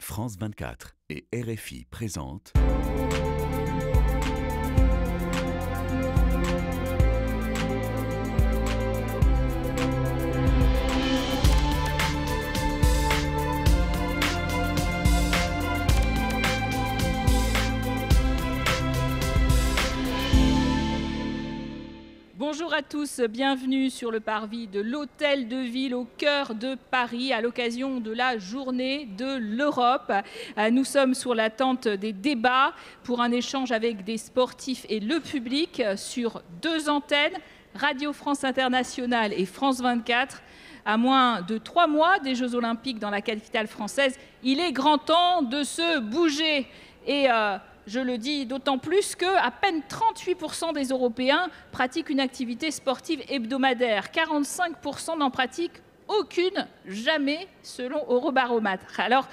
France 24 et RFI présentent Bonjour à tous, bienvenue sur le parvis de l'Hôtel de Ville au cœur de Paris à l'occasion de la journée de l'Europe. Nous sommes sur la tente des débats pour un échange avec des sportifs et le public sur deux antennes, Radio France Internationale et France 24. À moins de 3 mois des Jeux Olympiques dans la capitale française, il est grand temps de se bouger. Et je le dis d'autant plus qu'à peine 38% des Européens pratiquent une activité sportive hebdomadaire. 45% n'en pratiquent aucune, jamais, selon Eurobaromètre. Alors,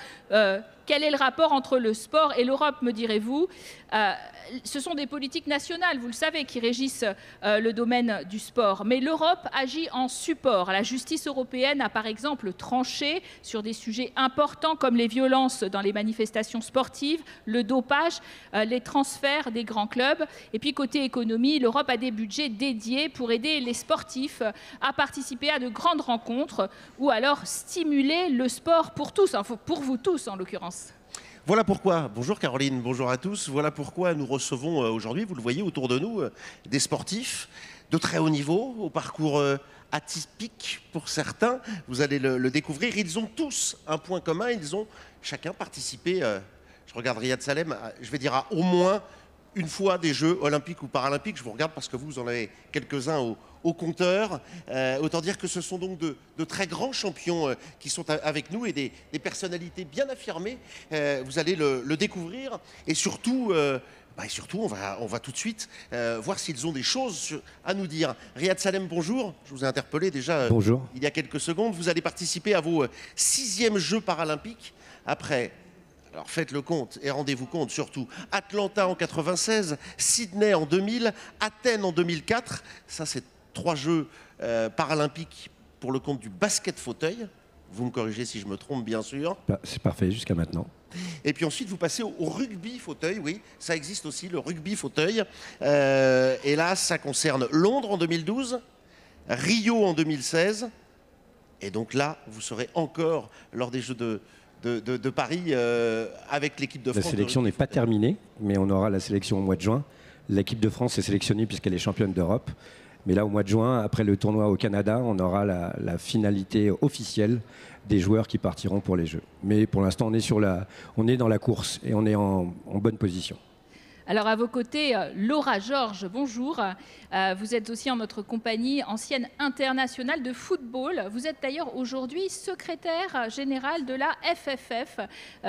quel est le rapport entre le sport et l'Europe, me direz-vous ? Ce sont des politiques nationales, vous le savez, qui régissent le domaine du sport. Mais l'Europe agit en support. La justice européenne a par exemple tranché sur des sujets importants comme les violences dans les manifestations sportives, le dopage, les transferts des grands clubs. Et puis côté économie, l'Europe a des budgets dédiés pour aider les sportifs à participer à de grandes rencontres ou alors stimuler le sport pour tous, enfin pour vous tous en l'occurrence. Voilà pourquoi, bonjour Caroline, bonjour à tous, voilà pourquoi nous recevons aujourd'hui, vous le voyez autour de nous, des sportifs de très haut niveau, au parcours atypique pour certains, vous allez le découvrir. Ils ont tous un point commun, ils ont chacun participé, je regarde Riyad Salem, je vais dire à au moins une fois des Jeux olympiques ou paralympiques. Je vous regarde parce que vous en avez quelques-uns au compteur. Autant dire que ce sont donc de très grands champions qui sont avec nous et des personnalités bien affirmées. Vous allez le découvrir et surtout, on va tout de suite voir s'ils ont des choses à nous dire. Riyad Salem, bonjour. Je vous ai interpellé déjà bonjour. Il y a quelques secondes. Vous allez participer à vos 6e Jeux paralympiques après... Alors faites le compte et rendez-vous compte surtout. Atlanta en 96, Sydney en 2000, Athènes en 2004. Ça, c'est 3 Jeux paralympiques pour le compte du basket fauteuil. Vous me corrigez si je me trompe, bien sûr. C'est parfait jusqu'à maintenant. Et puis ensuite, vous passez au rugby fauteuil. Oui, ça existe aussi, le rugby fauteuil. Et là, ça concerne Londres en 2012, Rio en 2016. Et donc là, vous serez encore lors des Jeux de Paris avec l'équipe de France. La sélection n'est pas terminée, mais on aura la sélection au mois de juin. L'équipe de France est sélectionnée puisqu'elle est championne d'Europe. Mais là, au mois de juin, après le tournoi au Canada, on aura la finalité officielle des joueurs qui partiront pour les Jeux. Mais pour l'instant, on est dans la course et on est en bonne position. Alors à vos côtés, Laura Georges, bonjour. Vous êtes aussi en notre compagnie, ancienne internationale de football. Vous êtes d'ailleurs aujourd'hui secrétaire générale de la FFF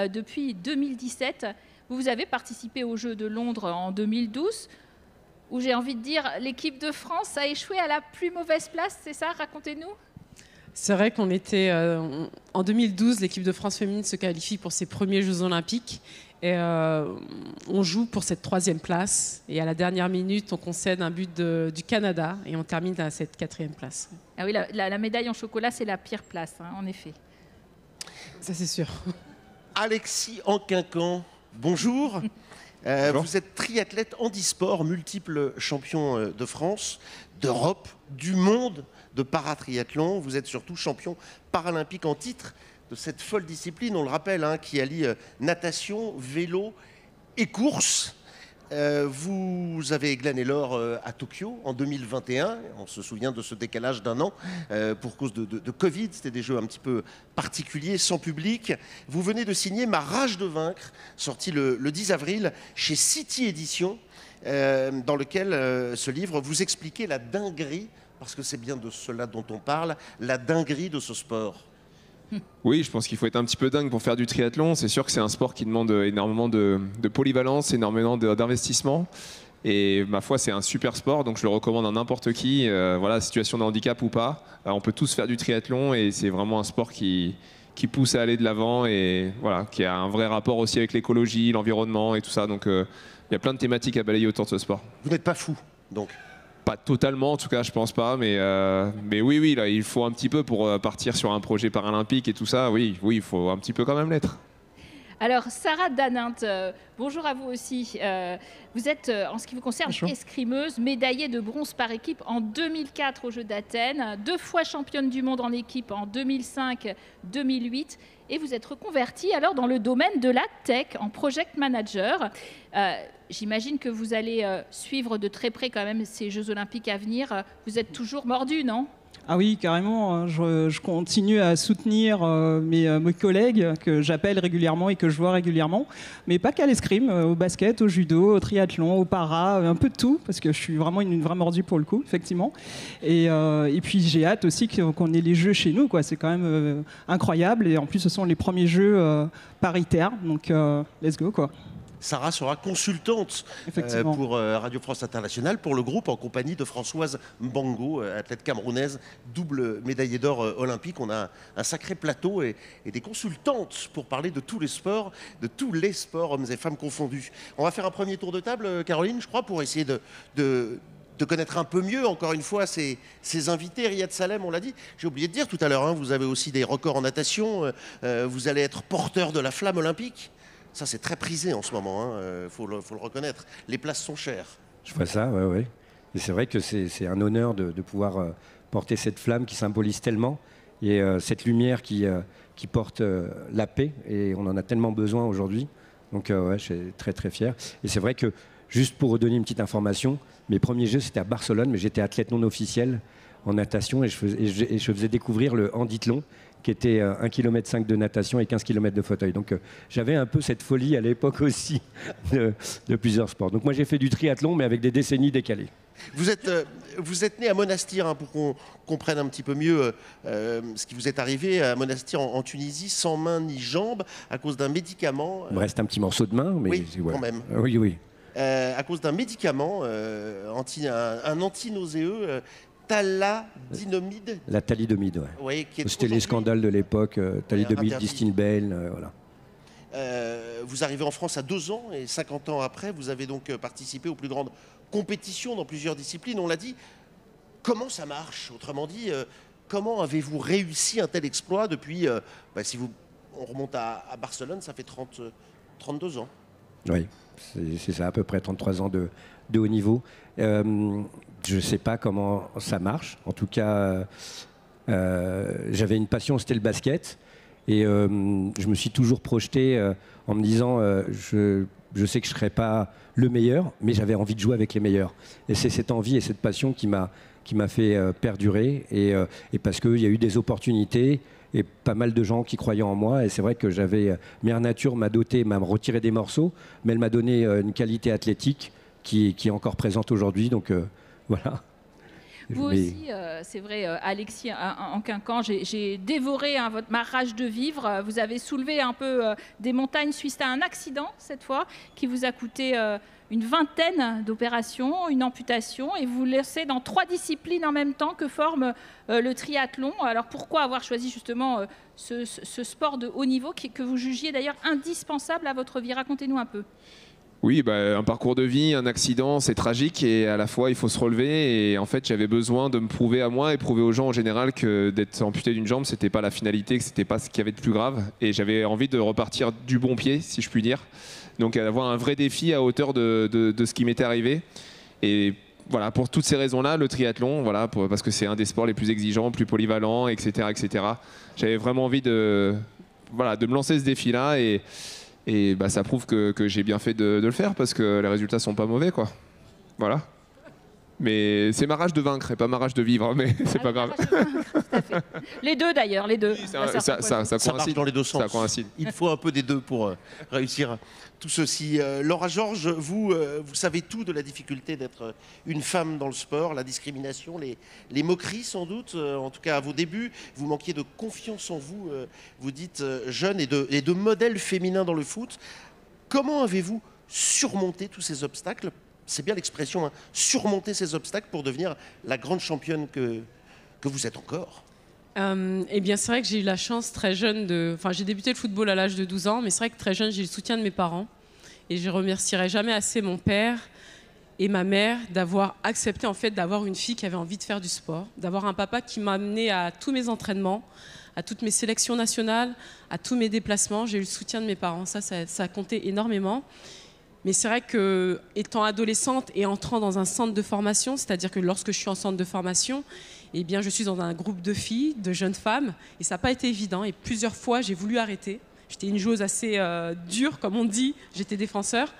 depuis 2017. Vous avez participé aux Jeux de Londres en 2012, où j'ai envie de dire l'équipe de France a échoué à la plus mauvaise place, c'est ça? Racontez-nous. C'est vrai qu'on était... en 2012, l'équipe de France féminine se qualifie pour ses premiers Jeux Olympiques. Et on joue pour cette 3e place. Et à la dernière minute, on concède un but du Canada. Et on termine à cette 4e place. Ah oui, la médaille en chocolat, c'est la pire place, hein, en effet. Ça, c'est sûr. Alexis Anquincan, bonjour. Bonjour. Vous êtes triathlète handisport, multiple champion de France, d'Europe, du monde de paratriathlon. Vous êtes surtout champion paralympique en titre de cette folle discipline, on le rappelle, hein, qui allie natation, vélo et course. Vous avez glané l'or à Tokyo en 2021. On se souvient de ce décalage d'un an pour cause de Covid. C'était des jeux un petit peu particuliers, sans public. Vous venez de signer Ma rage de vaincre, sorti le 10 avril chez City Éditions, dans lequel ce livre vous expliquez la dinguerie, parce que c'est bien de cela dont on parle, la dinguerie de ce sport. Oui, je pense qu'il faut être un petit peu dingue pour faire du triathlon. C'est sûr que c'est un sport qui demande énormément de polyvalence, énormément d'investissement. Et ma foi, c'est un super sport, donc je le recommande à n'importe qui. Voilà, situation de handicap ou pas, on peut tous faire du triathlon et c'est vraiment un sport qui pousse à aller de l'avant et voilà, qui a un vrai rapport aussi avec l'écologie, l'environnement et tout ça. Donc il y a plein de thématiques à balayer autour de ce sport. Vous n'êtes pas fou, donc? Pas totalement, en tout cas, je pense pas, mais oui, là, il faut un petit peu pour partir sur un projet paralympique et tout ça. Oui, il faut un petit peu quand même l'être. Alors, Sarah Danint, bonjour à vous aussi. Vous êtes, en ce qui vous concerne, escrimeuse, médaillée de bronze par équipe en 2004 aux Jeux d'Athènes, 2 fois championne du monde en équipe en 2005, 2008, et vous êtes reconvertie alors dans le domaine de la tech en project manager. J'imagine que vous allez suivre de très près quand même ces Jeux Olympiques à venir. Vous êtes toujours mordue, non ? Ah oui, carrément. Je continue à soutenir mes collègues que j'appelle régulièrement et que je vois régulièrement, mais pas qu'à l'escrime, au basket, au judo, au triathlon, au para, un peu de tout, parce que je suis vraiment une vraie mordue pour le coup, effectivement. Et puis j'ai hâte aussi qu'on ait les jeux chez nous, quoi. C'est quand même incroyable. Et en plus, ce sont les premiers jeux paritaires, donc let's go, quoi. Sarah sera consultante pour Radio France Internationale, pour le groupe, en compagnie de Françoise Mbango, athlète camerounaise, double médaillée d'or olympique. On a un sacré plateau et des consultantes pour parler de tous les sports, hommes et femmes confondus. On va faire un premier tour de table, Caroline, je crois, pour essayer de connaître un peu mieux, encore une fois, ces invités. Riyad Salem, on l'a dit. J'ai oublié de dire tout à l'heure, vous avez aussi des records en natation. Vous allez être porteur de la flamme olympique. Ça, c'est très prisé en ce moment, faut le reconnaître. Les places sont chères. Je vois ça, oui. Et c'est vrai que c'est un honneur de pouvoir porter cette flamme qui symbolise tellement, et cette lumière qui porte la paix, et on en a tellement besoin aujourd'hui. Donc je suis très très fier. Et c'est vrai que, juste pour redonner une petite information, mes premiers Jeux, c'était à Barcelone, mais j'étais athlète non officiel en natation, et je faisais découvrir le handithlon, qui était 1,5 km de natation et 15 km de fauteuil. Donc j'avais un peu cette folie à l'époque aussi de plusieurs sports. Donc moi j'ai fait du triathlon, mais avec des décennies décalées. Vous êtes né à Monastir, pour qu'on comprenne un petit peu mieux ce qui vous est arrivé à Monastir en Tunisie, sans main ni jambes, à cause d'un médicament. Il me reste un petit morceau de main, mais oui, quand même. Oui. À cause d'un médicament, un antinauséeux, thalidomide. La thalidomide, oui. Oui, c'était les scandales de l'époque, thalidomide, Distilbène, voilà. Vous arrivez en France à 2 ans, et 50 ans après, vous avez donc participé aux plus grandes compétitions dans plusieurs disciplines. On l'a dit. Comment ça marche? Autrement dit, comment avez-vous réussi un tel exploit depuis, si on remonte à Barcelone, ça fait 32 ans. Oui, c'est ça, à peu près 33 ans de haut niveau. Je ne sais pas comment ça marche. En tout cas, j'avais une passion, c'était le basket. Et je me suis toujours projeté en me disant, je sais que je ne serai pas le meilleur, mais j'avais envie de jouer avec les meilleurs. Et c'est cette envie et cette passion qui m'a fait perdurer. Et parce qu'il y a eu des opportunités et pas mal de gens qui croyaient en moi. Et c'est vrai que Mère Nature m'a doté, m'a retiré des morceaux, mais elle m'a donné une qualité athlétique qui est encore présente aujourd'hui. Donc voilà. Vous aussi, c'est vrai, Alexis, en Quinquan, j'ai dévoré ma rage de vivre. Vous avez soulevé un peu des montagnes suite à un accident, cette fois, qui vous a coûté une vingtaine d'opérations, une amputation, et vous laissez dans 3 disciplines en même temps que forme le triathlon. Alors pourquoi avoir choisi justement ce sport de haut niveau que vous jugiez d'ailleurs indispensable à votre vie? Racontez-nous un peu. Oui, un parcours de vie, un accident, c'est tragique, et à la fois il faut se relever. Et en fait, j'avais besoin de me prouver à moi et prouver aux gens en général que d'être amputé d'une jambe, c'était pas la finalité, que c'était pas ce qu'il y avait de plus grave. Et j'avais envie de repartir du bon pied, si je puis dire. Donc avoir un vrai défi à hauteur de ce qui m'était arrivé. Et voilà, pour toutes ces raisons-là, le triathlon, parce que c'est un des sports les plus exigeants, plus polyvalents, etc., etc. J'avais vraiment envie de me lancer ce défi-là, et ça prouve que j'ai bien fait de le faire, parce que les résultats sont pas mauvais, quoi. Voilà. Mais c'est ma rage de vaincre et pas ma rage de vivre, mais c'est pas grave. Tout à fait. Les deux d'ailleurs, les deux. Oui, ça marche dans les deux sens. Ça coïncide. Il faut un peu des deux pour réussir tout ceci. Laura Georges, vous savez tout de la difficulté d'être une femme dans le sport, la discrimination, les moqueries sans doute, en tout cas à vos débuts. Vous manquiez de confiance en vous, vous dites jeune, et de modèles féminins dans le foot. Comment avez-vous surmonté tous ces obstacles? C'est bien l'expression, surmonter ces obstacles pour devenir la grande championne que vous êtes encore. Eh bien, c'est vrai que j'ai eu la chance très jeune j'ai débuté le football à l'âge de 12 ans, mais c'est vrai que très jeune, j'ai eu le soutien de mes parents. Et je remercierai jamais assez mon père et ma mère d'avoir accepté en fait d'avoir une fille qui avait envie de faire du sport, d'avoir un papa qui m'a amené à tous mes entraînements, à toutes mes sélections nationales, à tous mes déplacements. J'ai eu le soutien de mes parents, ça a compté énormément. Mais c'est vrai que, étant adolescente et entrant dans un centre de formation, c'est-à-dire que lorsque je suis en centre de formation, eh bien, je suis dans un groupe de filles, de jeunes femmes, et ça n'a pas été évident. Et plusieurs fois, j'ai voulu arrêter. J'étais une joueuse assez dure, comme on dit, j'étais défenseur,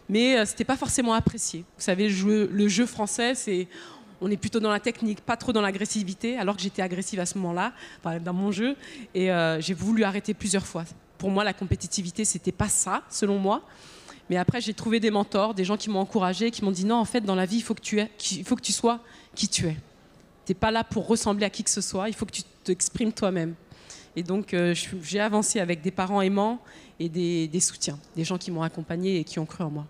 mais ce n'était pas forcément apprécié. Vous savez, le jeu français, on est plutôt dans la technique, pas trop dans l'agressivité, alors que j'étais agressive à ce moment-là, dans mon jeu, et j'ai voulu arrêter plusieurs fois. Pour moi, la compétitivité, ce n'était pas ça, selon moi. Mais après, j'ai trouvé des mentors, des gens qui m'ont encouragée, qui m'ont dit non, en fait, dans la vie, il faut que tu sois qui tu es. Tu n'es pas là pour ressembler à qui que ce soit, il faut que tu t'exprimes toi-même. Et donc, j'ai avancé avec des parents aimants et des soutiens, des gens qui m'ont accompagnée et qui ont cru en moi.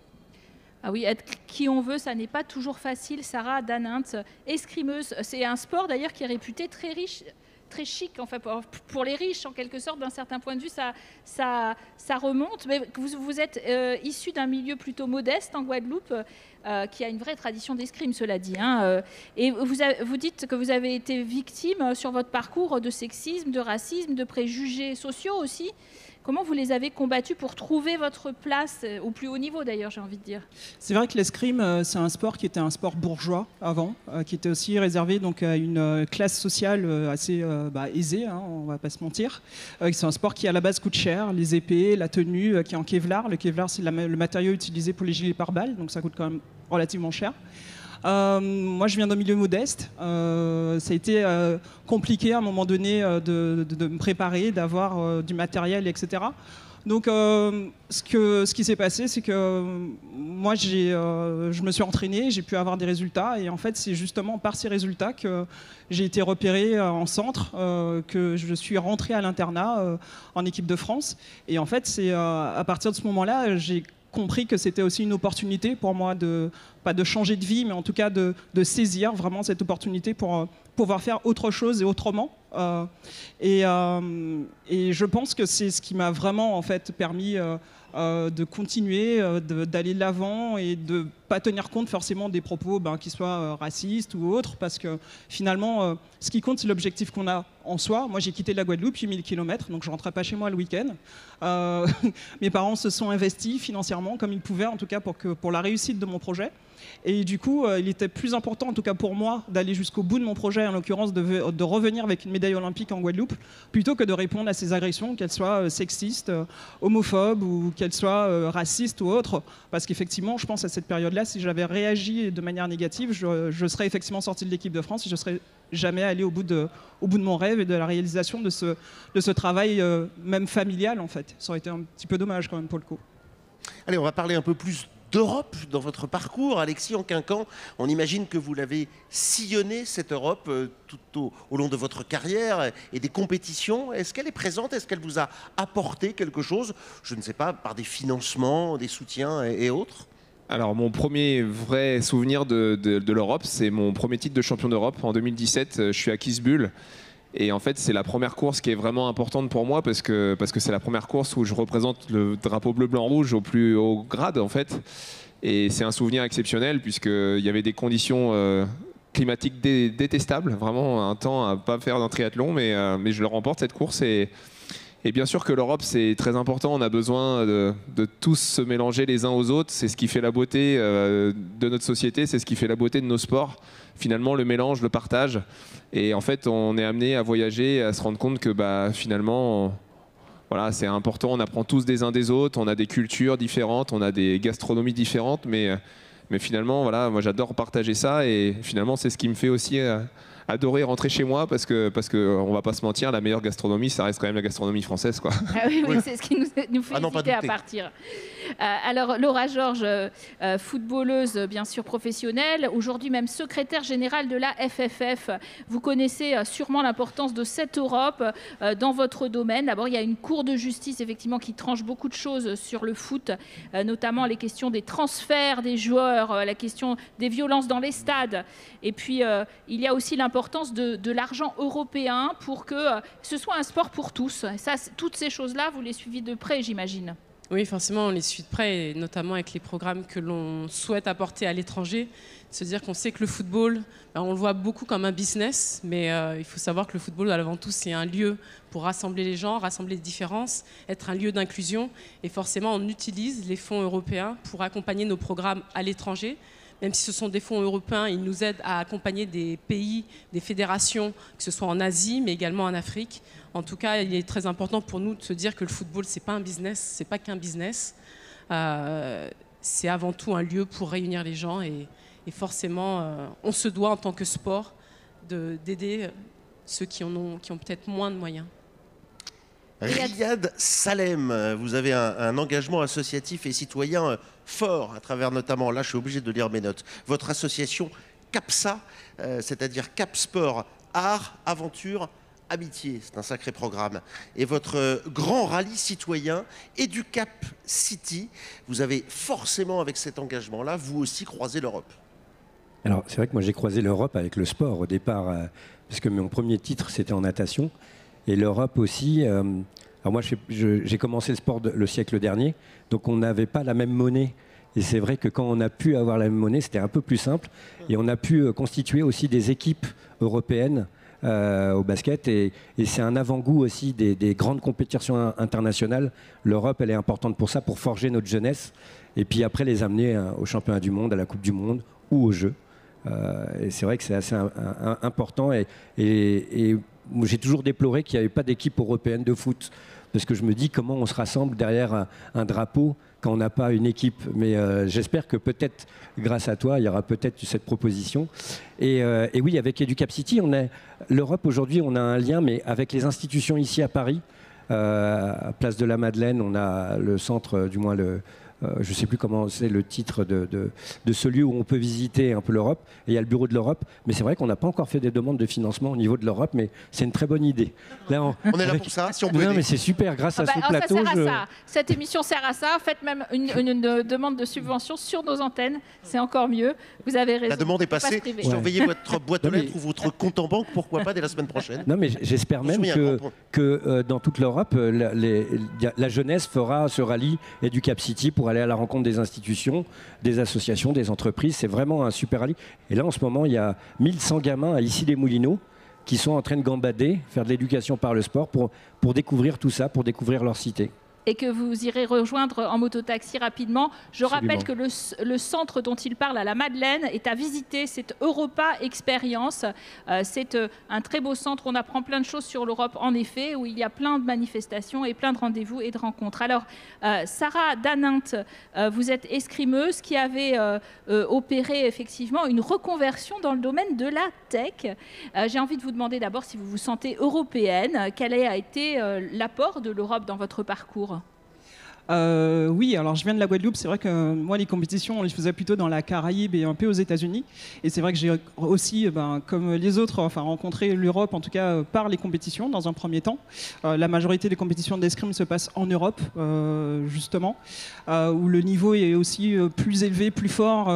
Ah oui, être qui on veut, ça n'est pas toujours facile. Sarah Danint, escrimeuse, c'est un sport d'ailleurs qui est réputé très riche, très chic, enfin pour les riches en quelque sorte. D'un certain point de vue, ça remonte. Mais vous êtes issu d'un milieu plutôt modeste en Guadeloupe, qui a une vraie tradition d'escrime, cela dit. Et vous dites que vous avez été victime sur votre parcours de sexisme, de racisme, de préjugés sociaux aussi. Comment vous les avez combattus pour trouver votre place au plus haut niveau d'ailleurs, j'ai envie de dire? C'est vrai que l'escrime, c'est un sport qui était un sport bourgeois avant, qui était aussi réservé donc, à une classe sociale assez aisée, on va pas se mentir. C'est un sport qui à la base coûte cher, les épées, la tenue qui est en Kevlar. Le Kevlar, c'est le matériau utilisé pour les gilets pare-balles, donc ça coûte quand même relativement cher. Moi, je viens d'un milieu modeste. Ça a été compliqué à un moment donné de me préparer, d'avoir du matériel, etc. Donc, ce qui s'est passé, c'est que moi, je me suis entraîné, j'ai pu avoir des résultats. Et en fait, c'est justement par ces résultats que j'ai été repéré en centre, que je suis rentré à l'internat en équipe de France. Et en fait, c'est à partir de ce moment-là, j'ai compris que c'était aussi une opportunité pour moi pas de changer de vie, mais en tout cas de saisir vraiment cette opportunité pour pouvoir faire autre chose et autrement. Et je pense que c'est ce qui m'a vraiment en fait permis de continuer, d'aller de l'avant et de pas tenir compte forcément des propos qui soient racistes ou autres, parce que finalement, ce qui compte, c'est l'objectif qu'on a en soi. Moi, j'ai quitté la Guadeloupe, 8000 km, donc je ne rentrais pas chez moi le week-end. Mes parents se sont investis financièrement comme ils pouvaient, en tout cas pour la réussite de mon projet. Et du coup, il était plus important, en tout cas pour moi, d'aller jusqu'au bout de mon projet, en l'occurrence de revenir avec une médaille olympique en Guadeloupe, plutôt que de répondre à ces agressions, qu'elles soient sexistes, homophobes ou qu'elles soient racistes ou autres. Parce qu'effectivement, je pense à cette période-là, si j'avais réagi de manière négative, je serais effectivement sorti de l'équipe de France et je serais jamais allé au bout de mon rêve et de la réalisation de ce travail même familial en fait. Ça aurait été un petit peu dommage quand même pour le coup. Allez, on va parler un peu plus d'Europe dans votre parcours. Alexis Anquincan, on imagine que vous l'avez sillonné cette Europe tout au long de votre carrière et des compétitions. Est-ce qu'elle est présente? Est-ce qu'elle vous a apporté quelque chose? Je ne sais pas, par des financements, des soutiens et autres? Alors, mon premier vrai souvenir de l'Europe, c'est mon premier titre de champion d'Europe. En 2017, je suis à Kitzbühel. Et en fait, c'est la première course qui est vraiment importante pour moi parce que c'est la première course où je représente le drapeau bleu-blanc-rouge au plus haut grade, en fait. Et c'est un souvenir exceptionnel puisqu'il y avait des conditions climatiques détestables. Vraiment, un temps à ne pas faire d'un triathlon, mais je le remporte, cette course. Et bien sûr que l'Europe, c'est très important. On a besoin de tous se mélanger les uns aux autres. C'est ce qui fait la beauté de notre société, c'est ce qui fait la beauté de nos sports. Finalement, le mélange, le partage. Et en fait, on est amené à voyager, à se rendre compte que finalement, voilà, c'est important. On apprend tous des uns des autres. On a des cultures différentes, on a des gastronomies différentes. Mais finalement, voilà, moi, j'adore partager ça. Et finalement, c'est ce qui me fait aussi adorer rentrer chez moi parce que on va pas se mentir, la meilleure gastronomie, ça reste quand même la gastronomie française, quoi. Ah oui, c'est ce qui nous fait hésiter à partir. Alors Laura Georges, footballeuse bien sûr professionnelle, aujourd'hui même secrétaire générale de la FFF. Vous connaissez sûrement l'importance de cette Europe dans votre domaine. D'abord, il y a une cour de justice effectivement qui tranche beaucoup de choses sur le foot, notamment les questions des transferts des joueurs, la question des violences dans les stades. Et puis il y a aussi l'importance de l'argent européen pour que ce soit un sport pour tous. Ça, toutes ces choses-là, vous les suivez de près, j'imagine. Oui, forcément, on les suit de près, et notamment avec les programmes que l'on souhaite apporter à l'étranger. Se dire qu'on sait que le football, on le voit beaucoup comme un business, mais il faut savoir que le football, avant tout, c'est un lieu pour rassembler les gens, rassembler les différences, être un lieu d'inclusion. Et forcément, on utilise les fonds européens pour accompagner nos programmes à l'étranger. Même si ce sont des fonds européens, ils nous aident à accompagner des pays, des fédérations, que ce soit en Asie, mais également en Afrique. En tout cas, il est très important pour nous de se dire que le football, c'est pas un business, c'est pas qu'un business. C'est avant tout un lieu pour réunir les gens et forcément, on se doit en tant que sport d'aider ceux qui ont peut-être moins de moyens. Riyad Salem, vous avez un engagement associatif et citoyen fort à travers notamment, là je suis obligé de lire mes notes, votre association CAPSA, c'est-à-dire Cap Sport, Art, Aventure, Amitié, c'est un sacré programme. Et votre grand rallye citoyen EduCap City, vous avez forcément avec cet engagement-là, vous aussi croisé l'Europe. Alors c'est vrai que moi j'ai croisé l'Europe avec le sport au départ, parce que mon premier titre c'était en natation. Et l'Europe aussi, alors moi j'ai commencé le sport le siècle dernier, donc on n'avait pas la même monnaie. Et c'est vrai que quand on a pu avoir la même monnaie, c'était un peu plus simple. Et on a pu constituer aussi des équipes européennes au basket. Et c'est un avant-goût aussi des grandes compétitions internationales. L'Europe, elle est importante pour ça, pour forger notre jeunesse. Et puis après les amener aux championnats du monde, à la Coupe du Monde ou aux Jeux. Et c'est vrai que c'est assez important. Et j'ai toujours déploré qu'il n'y avait pas d'équipe européenne de foot, parce que je me dis comment on se rassemble derrière un drapeau quand on n'a pas une équipe. Mais j'espère que peut-être, grâce à toi, il y aura peut-être cette proposition. Et oui, avec EduCap City, l'Europe aujourd'hui, on a un lien, mais avec les institutions ici à Paris, à Place de la Madeleine, on a le centre, du moins je ne sais plus comment c'est le titre de ce lieu où on peut visiter un peu l'Europe. Et il y a le bureau de l'Europe. Mais c'est vrai qu'on n'a pas encore fait des demandes de financement au niveau de l'Europe, mais c'est une très bonne idée. Là, on est là pour ça, si on peut aider. Mais c'est super, grâce à ce plateau. Ça sert à ça. Cette émission sert à ça. Faites même une demande de subvention sur nos antennes. C'est encore mieux. Vous avez raison. La demande est passée. Surveillez votre boîte aux lettres ou votre compte en banque, pourquoi pas, dès la semaine prochaine. Non, mais j'espère même que dans toute l'Europe, la jeunesse fera ce rallye EduCap City pour aller à la rencontre des institutions, des associations, des entreprises. C'est vraiment un super rallye. Et là, en ce moment, il y a 1100 gamins à Issy-les-Moulineaux qui sont en train de gambader, faire de l'éducation par le sport pour découvrir tout ça, pour découvrir leur cité. Et que vous irez rejoindre en mototaxi rapidement. Je Absolument. rappelle que le centre dont il parle à la Madeleine est à visiter, c'est Europa Experience. C'est un très beau centre, on apprend plein de choses sur l'Europe en effet, où il y a plein de manifestations et plein de rendez-vous et de rencontres. Alors, Sarah Danint, vous êtes escrimeuse qui avait opéré effectivement une reconversion dans le domaine de la tech. J'ai envie de vous demander d'abord si vous vous sentez européenne, quel a été l'apport de l'Europe dans votre parcours ? Oui, alors je viens de la Guadeloupe. C'est vrai que moi, les compétitions, on les faisait plutôt dans la Caraïbe et un peu aux États-Unis. Et c'est vrai que j'ai aussi, comme les autres, rencontré l'Europe, en tout cas par les compétitions, dans un premier temps. La majorité des compétitions d'escrime se passent en Europe, justement, où le niveau est aussi plus élevé, plus fort,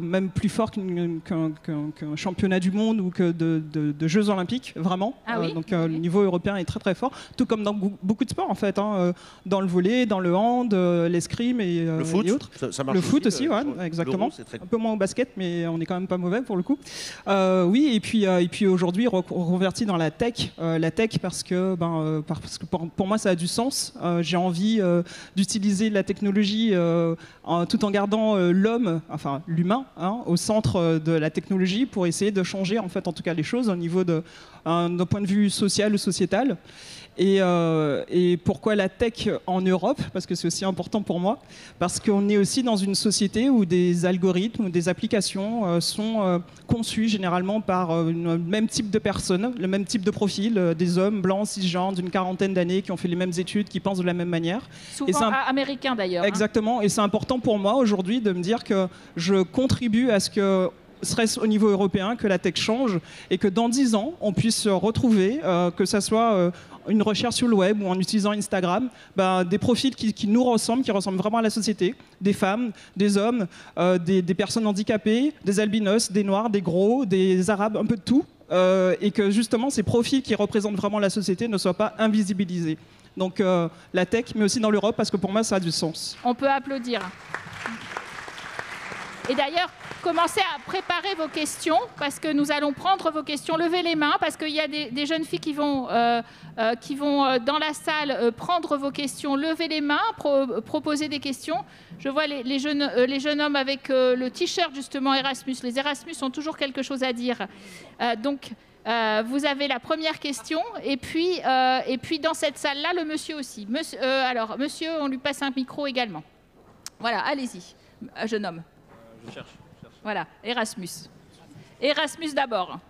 même plus fort qu'un championnat du monde ou que de Jeux Olympiques, vraiment. Ah oui, donc le niveau européen est très très fort, tout comme dans beaucoup de sports, en fait, dans le volley, dans le hand, l'escrime et autres. Ça marche le foot aussi, ouais, ouais. exactement. Très... Un peu moins au basket, mais on est quand même pas mauvais pour le coup. Oui, et puis aujourd'hui, reconverti dans la tech. Parce que pour moi, ça a du sens. J'ai envie d'utiliser la technologie tout en gardant l'homme, enfin l'humain, au centre de la technologie pour essayer de changer, en fait, en tout cas les choses au niveau d'un point de vue social ou sociétal. Et pourquoi la tech en Europe? Parce que c'est aussi important pour moi. Parce qu'on est aussi dans une société où des algorithmes ou des applications sont conçus généralement par le même type de personnes, le même type de profil, des hommes blancs, cisgenres, d'une quarantaine d'années, qui ont fait les mêmes études, qui pensent de la même manière. Souvent américains d'ailleurs. Exactement. Et c'est important pour moi aujourd'hui de me dire que je contribue à ce que serait-ce au niveau européen, que la tech change et que dans 10 ans, on puisse retrouver, que ça soit une recherche sur le web ou en utilisant Instagram, des profils qui nous ressemblent, qui ressemblent vraiment à la société, des femmes, des hommes, des personnes handicapées, des albinos, des noirs, des gros, des arabes, un peu de tout, et que justement ces profils qui représentent vraiment la société ne soient pas invisibilisés. Donc la tech, mais aussi dans l'Europe, parce que pour moi, ça a du sens. On peut applaudir. Et d'ailleurs, commencez à préparer vos questions, parce que nous allons prendre vos questions. Levez les mains, parce qu'il y a des jeunes filles qui vont dans la salle prendre vos questions. Levez les mains, proposer des questions. Je vois les jeunes hommes avec le t-shirt, justement, Erasmus. Les Erasmus ont toujours quelque chose à dire. Donc, vous avez la première question. Et puis dans cette salle-là, le monsieur aussi. Alors, monsieur, on lui passe un micro également. Voilà, allez-y, jeune homme. Je cherche. Voilà, Erasmus. Erasmus d'abord.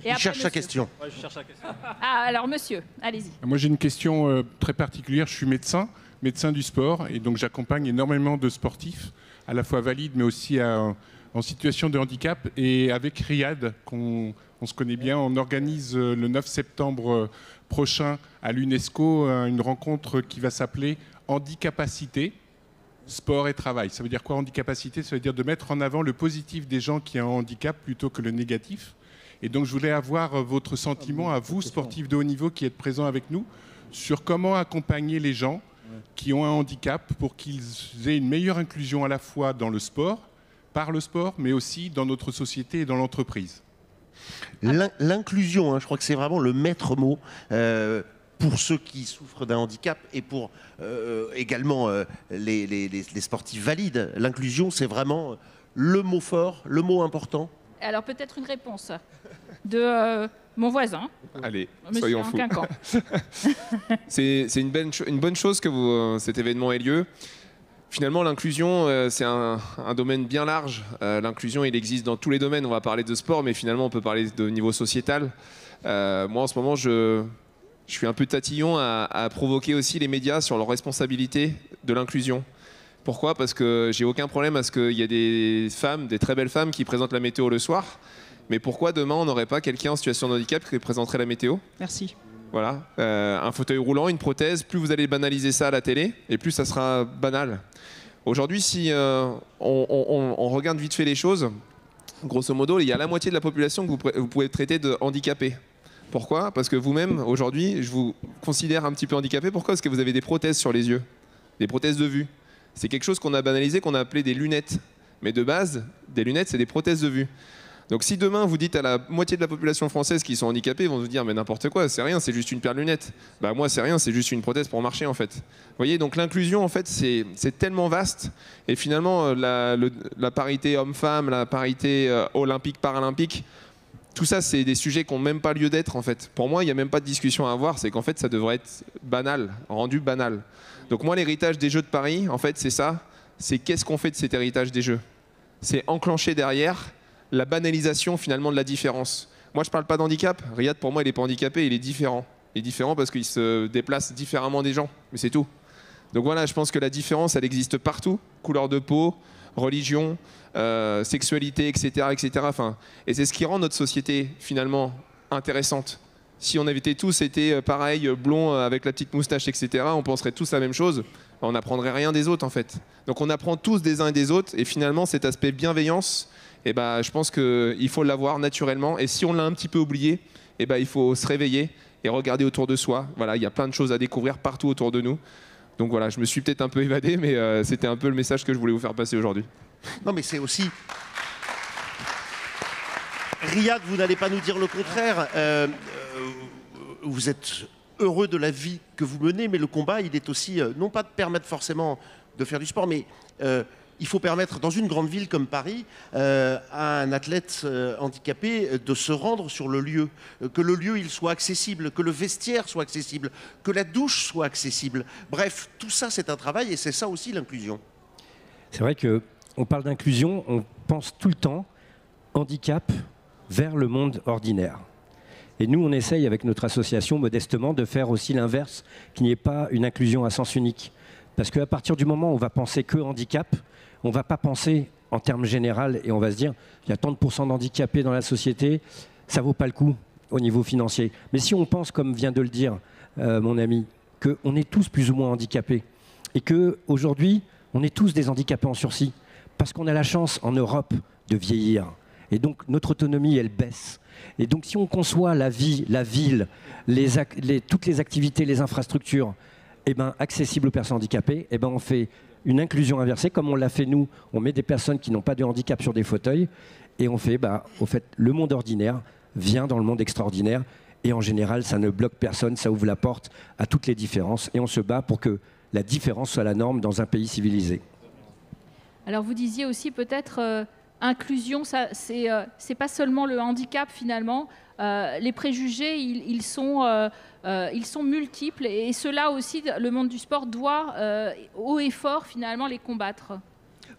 Il cherche sa question. Ouais, je cherche la question. Ah, alors monsieur, allez-y. Moi j'ai une question très particulière. Je suis médecin du sport, et donc j'accompagne énormément de sportifs, à la fois valides mais aussi en situation de handicap. Et avec Riyad, on se connaît bien, on organise le 9 septembre prochain à l'UNESCO une rencontre qui va s'appeler Handicapacité, sport et travail. Ça veut dire quoi, handicapacité? Ça veut dire de mettre en avant le positif des gens qui ont un handicap plutôt que le négatif. Et donc je voulais avoir votre sentiment à vous, sportifs de haut niveau qui êtes présents avec nous, sur comment accompagner les gens qui ont un handicap pour qu'ils aient une meilleure inclusion à la fois dans le sport, par le sport, mais aussi dans notre société et dans l'entreprise. L'inclusion, je crois que c'est vraiment le maître mot. Pour ceux qui souffrent d'un handicap et pour également les sportifs valides. L'inclusion, c'est vraiment le mot fort, le mot important. Alors peut-être une réponse de mon voisin. Allez, Monsieur soyons fous. Quincan. C'est une bonne chose que cet événement ait lieu. Finalement, l'inclusion, c'est un domaine bien large. L'inclusion, il existe dans tous les domaines. On va parler de sport, mais finalement, on peut parler de niveau sociétal. Moi, en ce moment, je suis un peu tatillon à provoquer aussi les médias sur leur responsabilité de l'inclusion. Pourquoi? Parce que j'ai aucun problème à ce qu'il y ait des femmes, des très belles femmes qui présentent la météo le soir. Mais pourquoi demain on n'aurait pas quelqu'un en situation de handicap qui présenterait la météo? Merci. Voilà, un fauteuil roulant, une prothèse, plus vous allez banaliser ça à la télé, et plus ça sera banal. Aujourd'hui, si on regarde vite fait les choses, grosso modo, il y a la moitié de la population que vous pouvez traiter de handicapé. Pourquoi? Parce que vous-même, aujourd'hui, je vous considère un petit peu handicapé. Pourquoi? Parce que vous avez des prothèses sur les yeux, des prothèses de vue. C'est quelque chose qu'on a banalisé, qu'on a appelé des lunettes. Mais de base, des lunettes, c'est des prothèses de vue. Donc si demain, vous dites à la moitié de la population française qui sont handicapés, ils vont vous dire « mais n'importe quoi, c'est rien, c'est juste une paire de lunettes ». Bah moi, c'est rien, c'est juste une prothèse pour marcher, en fait. Vous voyez, donc l'inclusion, en fait, c'est tellement vaste. Et finalement, la parité homme-femme, la parité olympique-paralympique, tout ça, c'est des sujets qui n'ont même pas lieu d'être, en fait. Pour moi, il n'y a même pas de discussion à avoir. C'est qu'en fait, ça devrait être banal, rendu banal. Donc moi, l'héritage des Jeux de Paris, en fait, c'est ça. C'est qu'est-ce qu'on fait de cet héritage des Jeux? C'est enclencher derrière la banalisation, finalement, de la différence. Moi, je ne parle pas d'handicap. Riyad, pour moi, il n'est pas handicapé, il est différent. Il est différent parce qu'il se déplace différemment des gens. Mais c'est tout. Donc voilà, je pense que la différence, elle existe partout. Couleur de peau, religion, sexualité, etc. etc. Enfin, et c'est ce qui rend notre société finalement intéressante. Si on avait été tous pareil, blonds, avec la petite moustache, etc., on penserait tous la même chose. On n'apprendrait rien des autres en fait. Donc on apprend tous des uns et des autres, et finalement cet aspect bienveillance, je pense qu'il faut l'avoir naturellement. Et si on l'a un petit peu oublié, il faut se réveiller et regarder autour de soi. Voilà, il y a plein de choses à découvrir partout autour de nous. Donc voilà, je me suis peut-être un peu évadé, mais c'était un peu le message que je voulais vous faire passer aujourd'hui. Non, mais c'est aussi... Riyad, vous n'allez pas nous dire le contraire. Vous êtes heureux de la vie que vous menez, mais le combat, il est aussi, non pas de permettre forcément de faire du sport, mais il faut permettre, dans une grande ville comme Paris, à un athlète handicapé de se rendre sur le lieu, que le lieu il soit accessible, que le vestiaire soit accessible, que la douche soit accessible. Bref, tout ça, c'est un travail, et c'est ça aussi l'inclusion. C'est vrai qu'on parle d'inclusion, on pense tout le temps handicap vers le monde ordinaire. Et nous, on essaye avec notre association, modestement, de faire aussi l'inverse, qu'il n'y ait pas une inclusion à sens unique. Parce qu'à partir du moment où on va penser que handicap, on ne va pas penser en termes généraux et on va se dire il y a tant de pourcents d'handicapés dans la société, ça ne vaut pas le coup au niveau financier. Mais si on pense, comme vient de le dire mon ami, qu'on est tous plus ou moins handicapés et qu'aujourd'hui, on est tous des handicapés en sursis parce qu'on a la chance en Europe de vieillir. Et donc notre autonomie, elle baisse. Et donc si on conçoit la vie, la ville, toutes les activités, les infrastructures, accessible aux personnes handicapées, on fait une inclusion inversée, comme on l'a fait nous. On met des personnes qui n'ont pas de handicap sur des fauteuils et on fait, au fait, le monde ordinaire vient dans le monde extraordinaire. Et en général, ça ne bloque personne, ça ouvre la porte à toutes les différences. Et on se bat pour que la différence soit la norme dans un pays civilisé. Alors vous disiez aussi peut-être inclusion, c'est pas seulement le handicap finalement. Les préjugés, ils sont multiples et cela aussi, le monde du sport doit haut et fort finalement les combattre.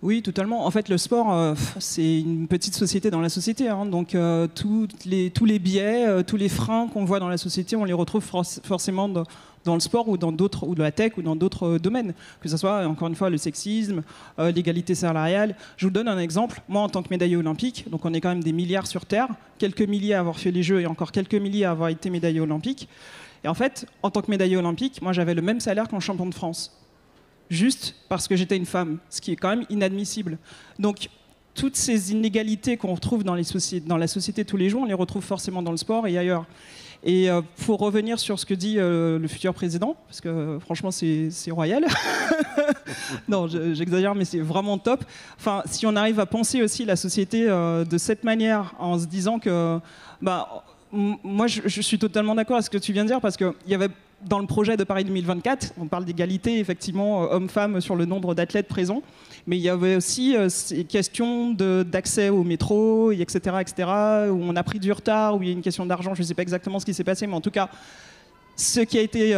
Oui, totalement. En fait, le sport, c'est une petite société dans la société. Hein. Donc, tous les biais, tous les freins qu'on voit dans la société, on les retrouve forcément dans le sport ou dans d'autres, ou de la tech ou dans d'autres domaines. Que ce soit, encore une fois, le sexisme, l'égalité salariale. Je vous donne un exemple. Moi, en tant que médaillé olympique, donc on est quand même des milliards sur Terre, quelques milliers à avoir fait les Jeux et encore quelques milliers à avoir été médaillé olympique. Et en fait, en tant que médaillé olympique, moi, j'avais le même salaire qu'un champion de France. Juste parce que j'étais une femme, ce qui est quand même inadmissible. Donc, toutes ces inégalités qu'on retrouve dans la société tous les jours, on les retrouve forcément dans le sport et ailleurs. Et pour revenir sur ce que dit le futur président, parce que franchement, c'est royal. Non, j'exagère, mais c'est vraiment top. Enfin, si on arrive à penser aussi la société de cette manière, en se disant que... moi, je suis totalement d'accord avec ce que tu viens de dire, parce qu'il y avait... Dans le projet de Paris 2024, on parle d'égalité, effectivement, hommes-femmes sur le nombre d'athlètes présents, mais il y avait aussi ces questions d'accès au métro, etc., où on a pris du retard, où il y a une question d'argent, je ne sais pas exactement ce qui s'est passé, mais en tout cas, ce qui a été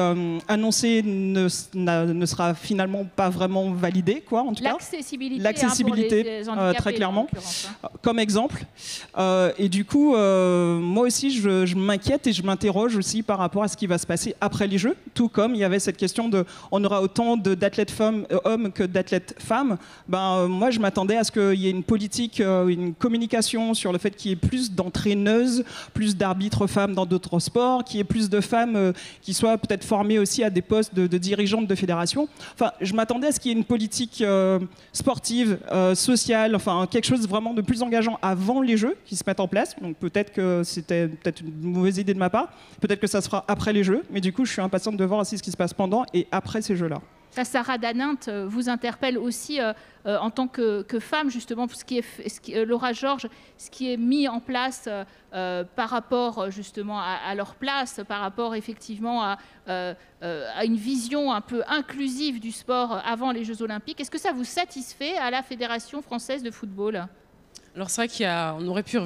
annoncé ne sera finalement pas vraiment validé, quoi, en tout cas. L'accessibilité, très clairement, comme exemple. Et du coup, moi aussi, je m'inquiète et je m'interroge aussi par rapport à ce qui va se passer après les Jeux, tout comme il y avait cette question de, on aura autant d'athlètes hommes que d'athlètes femmes. Moi, je m'attendais à ce qu'il y ait une politique, une communication sur le fait qu'il y ait plus d'entraîneuses, plus d'arbitres femmes dans d'autres sports, qu'il y ait plus de femmes qui soient peut-être formées aussi à des postes de dirigeantes de fédération. Enfin, je m'attendais à ce qu'il y ait une politique sportive, sociale, enfin quelque chose vraiment de plus engageant avant les Jeux qui se mettent en place. Donc peut-être que c'était une mauvaise idée de ma part. Peut-être que ça se fera après les Jeux. Mais du coup, je suis impatiente de voir aussi ce qui se passe pendant et après ces Jeux-là. Sarah Danint vous interpelle aussi en tant que femme, justement, Laura Georges, ce qui est mis en place par rapport justement à leur place, par rapport effectivement à une vision un peu inclusive du sport avant les Jeux Olympiques. Est-ce que ça vous satisfait à la Fédération française de football ? Alors c'est vrai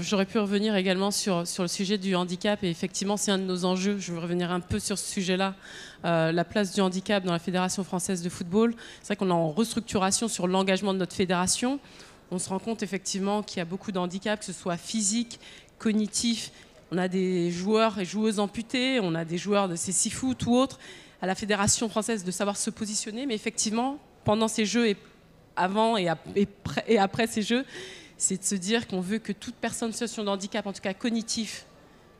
j'aurais pu revenir également sur le sujet du handicap et effectivement c'est un de nos enjeux. Je veux revenir un peu sur ce sujet-là, la place du handicap dans la Fédération française de football. C'est vrai qu'on est en restructuration sur l'engagement de notre fédération. On se rend compte effectivement qu'il y a beaucoup de handicaps, que ce soit physique, cognitif. On a des joueurs et joueuses amputés, on a des joueurs de cécifoot ou autres. À la Fédération française de savoir se positionner, mais effectivement pendant ces Jeux et avant et après ces Jeux, c'est de se dire qu'on veut que toute personne en situation de handicap, en tout cas cognitif,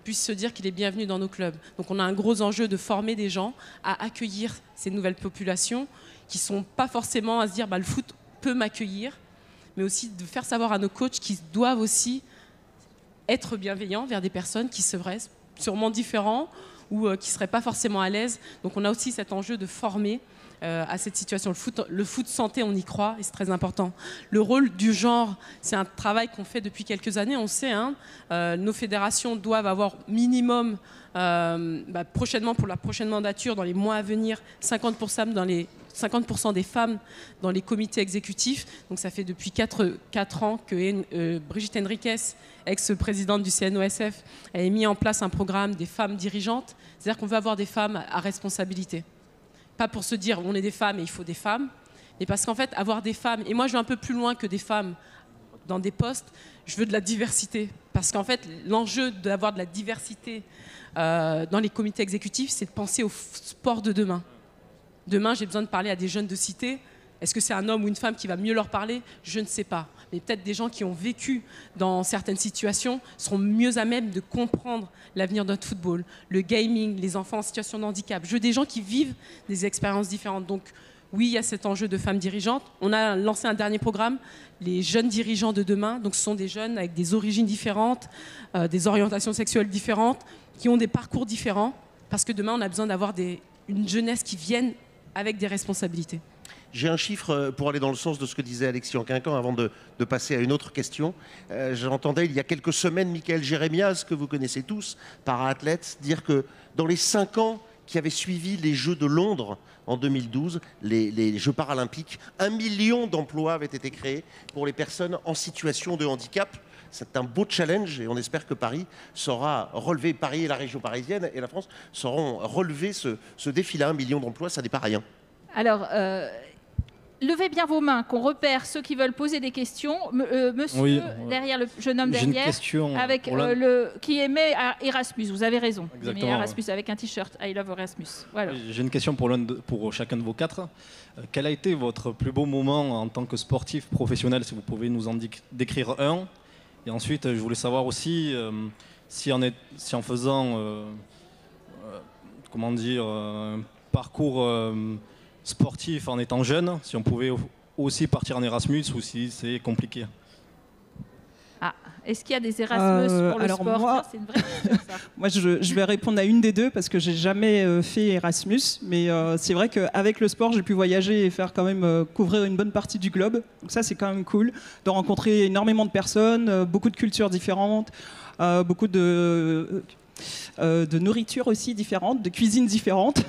puisse se dire qu'il est bienvenu dans nos clubs. Donc on a un gros enjeu de former des gens à accueillir ces nouvelles populations qui ne sont pas forcément à se dire le foot peut m'accueillir, mais aussi de faire savoir à nos coachs qu'ils doivent aussi être bienveillants vers des personnes qui seraient sûrement différentes ou qui ne seraient pas forcément à l'aise. Donc on a aussi cet enjeu de former à cette situation. Le foot santé, on y croit et c'est très important. Le rôle du genre, c'est un travail qu'on fait depuis quelques années. On sait, nos fédérations doivent avoir minimum, prochainement pour la prochaine mandature, dans les mois à venir, 50% des femmes dans les comités exécutifs. Donc ça fait depuis 4 ans que Brigitte Henriques, ex-présidente du CNOSF, a mis en place un programme des femmes dirigeantes. C'est-à-dire qu'on veut avoir des femmes à responsabilité. Pas pour se dire on est des femmes et il faut des femmes, mais parce qu'en fait avoir des femmes, et moi je vais un peu plus loin que des femmes dans des postes, je veux de la diversité. Parce qu'en fait l'enjeu d'avoir de la diversité dans les comités exécutifs, c'est de penser au sport de demain. Demain j'ai besoin de parler à des jeunes de cité. Est-ce que c'est un homme ou une femme qui va mieux leur parler ? Je ne sais pas. Mais peut-être des gens qui ont vécu dans certaines situations seront mieux à même de comprendre l'avenir de notre football, le gaming, les enfants en situation de handicap. Je veux des gens qui vivent des expériences différentes. Donc oui, il y a cet enjeu de femmes dirigeantes. On a lancé un dernier programme, les jeunes dirigeants de demain. Donc ce sont des jeunes avec des origines différentes, des orientations sexuelles différentes, qui ont des parcours différents. Parce que demain, on a besoin d'avoir une jeunesse qui vienne avec des responsabilités. J'ai un chiffre pour aller dans le sens de ce que disait Alexis Anquincan avant de passer à une autre question. J'entendais il y a quelques semaines Michael Jérémiaz, que vous connaissez tous, para-athlète, dire que dans les 5 ans qui avaient suivi les Jeux de Londres en 2012, les Jeux paralympiques, 1 million d'emplois avaient été créés pour les personnes en situation de handicap. C'est un beau challenge et on espère que Paris saura relever, Paris et la région parisienne et la France sauront relever ce défi-là. 1 million d'emplois, ça n'est pas rien. Alors, levez bien vos mains, qu'on repère ceux qui veulent poser des questions. Monsieur, oui, derrière, le jeune homme derrière, une question avec qui aimait Erasmus. Vous avez raison. Exactement. Erasmus avec un t-shirt I love Erasmus. Voilà. J'ai une question pour chacun de vos 4. Quel a été votre plus beau moment en tant que sportif professionnel, si vous pouvez nous en décrire un? Et ensuite, je voulais savoir aussi si en faisant comment dire, un parcours sportif en étant jeune, si on pouvait aussi partir en Erasmus ou si c'est compliqué. Ah, est-ce qu'il y a des Erasmus pour le sport? Moi, c'est une vraie question, ça. Moi, je vais répondre à une des deux parce que j'ai jamais fait Erasmus, mais c'est vrai qu'avec le sport, j'ai pu voyager et faire quand même couvrir une bonne partie du globe. Donc ça, c'est quand même cool de rencontrer énormément de personnes, beaucoup de cultures différentes, beaucoup de nourriture aussi différente, de cuisines différentes,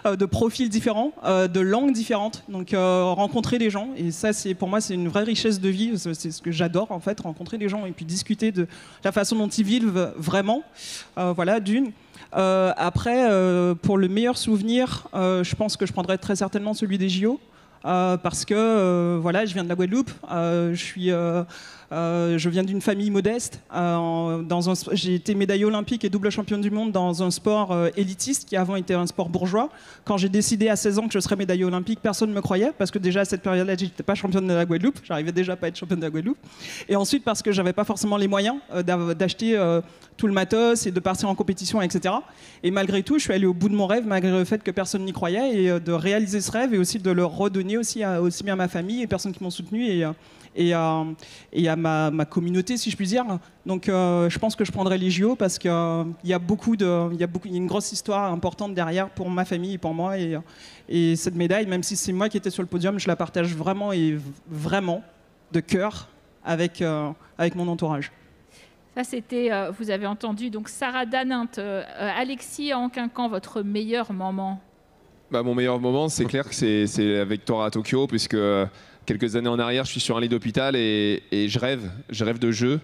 de profils différents, de langues différentes. Donc rencontrer des gens, et ça pour moi c'est une vraie richesse de vie, c'est ce que j'adore en fait, rencontrer des gens et puis discuter de la façon dont ils vivent vraiment. Voilà, d'une. Après, pour le meilleur souvenir, je pense que je prendrais très certainement celui des JO. Parce que voilà, je viens de la Guadeloupe, je viens d'une famille modeste. J'ai été médaillée olympique et double championne du monde dans un sport élitiste qui avant était un sport bourgeois. Quand j'ai décidé à 16 ans que je serais médaillée olympique, personne ne me croyait parce que déjà à cette période-là, je n'étais pas championne de la Guadeloupe. J'arrivais déjà pas à être championne de la Guadeloupe. Et ensuite parce que j'avais pas forcément les moyens d'acheter tout le matos et de partir en compétition, etc. Et malgré tout, je suis allé au bout de mon rêve, malgré le fait que personne n'y croyait, et de réaliser ce rêve et aussi de le redonner aussi bien à ma famille et personnes qui m'ont soutenu et à ma communauté, si je puis dire. Donc je pense que je prendrai les JO parce qu'il y a une grosse histoire importante derrière pour ma famille et pour moi. Et cette médaille, même si c'est moi qui étais sur le podium, je la partage vraiment de cœur avec mon entourage. Ça, c'était, vous avez entendu, donc Sarah Danint, Alexis Anquincan, votre meilleur moment? Mon meilleur moment, c'est clair que c'est la victoire à Tokyo, puisque quelques années en arrière, je suis sur un lit d'hôpital et je rêve de jeu.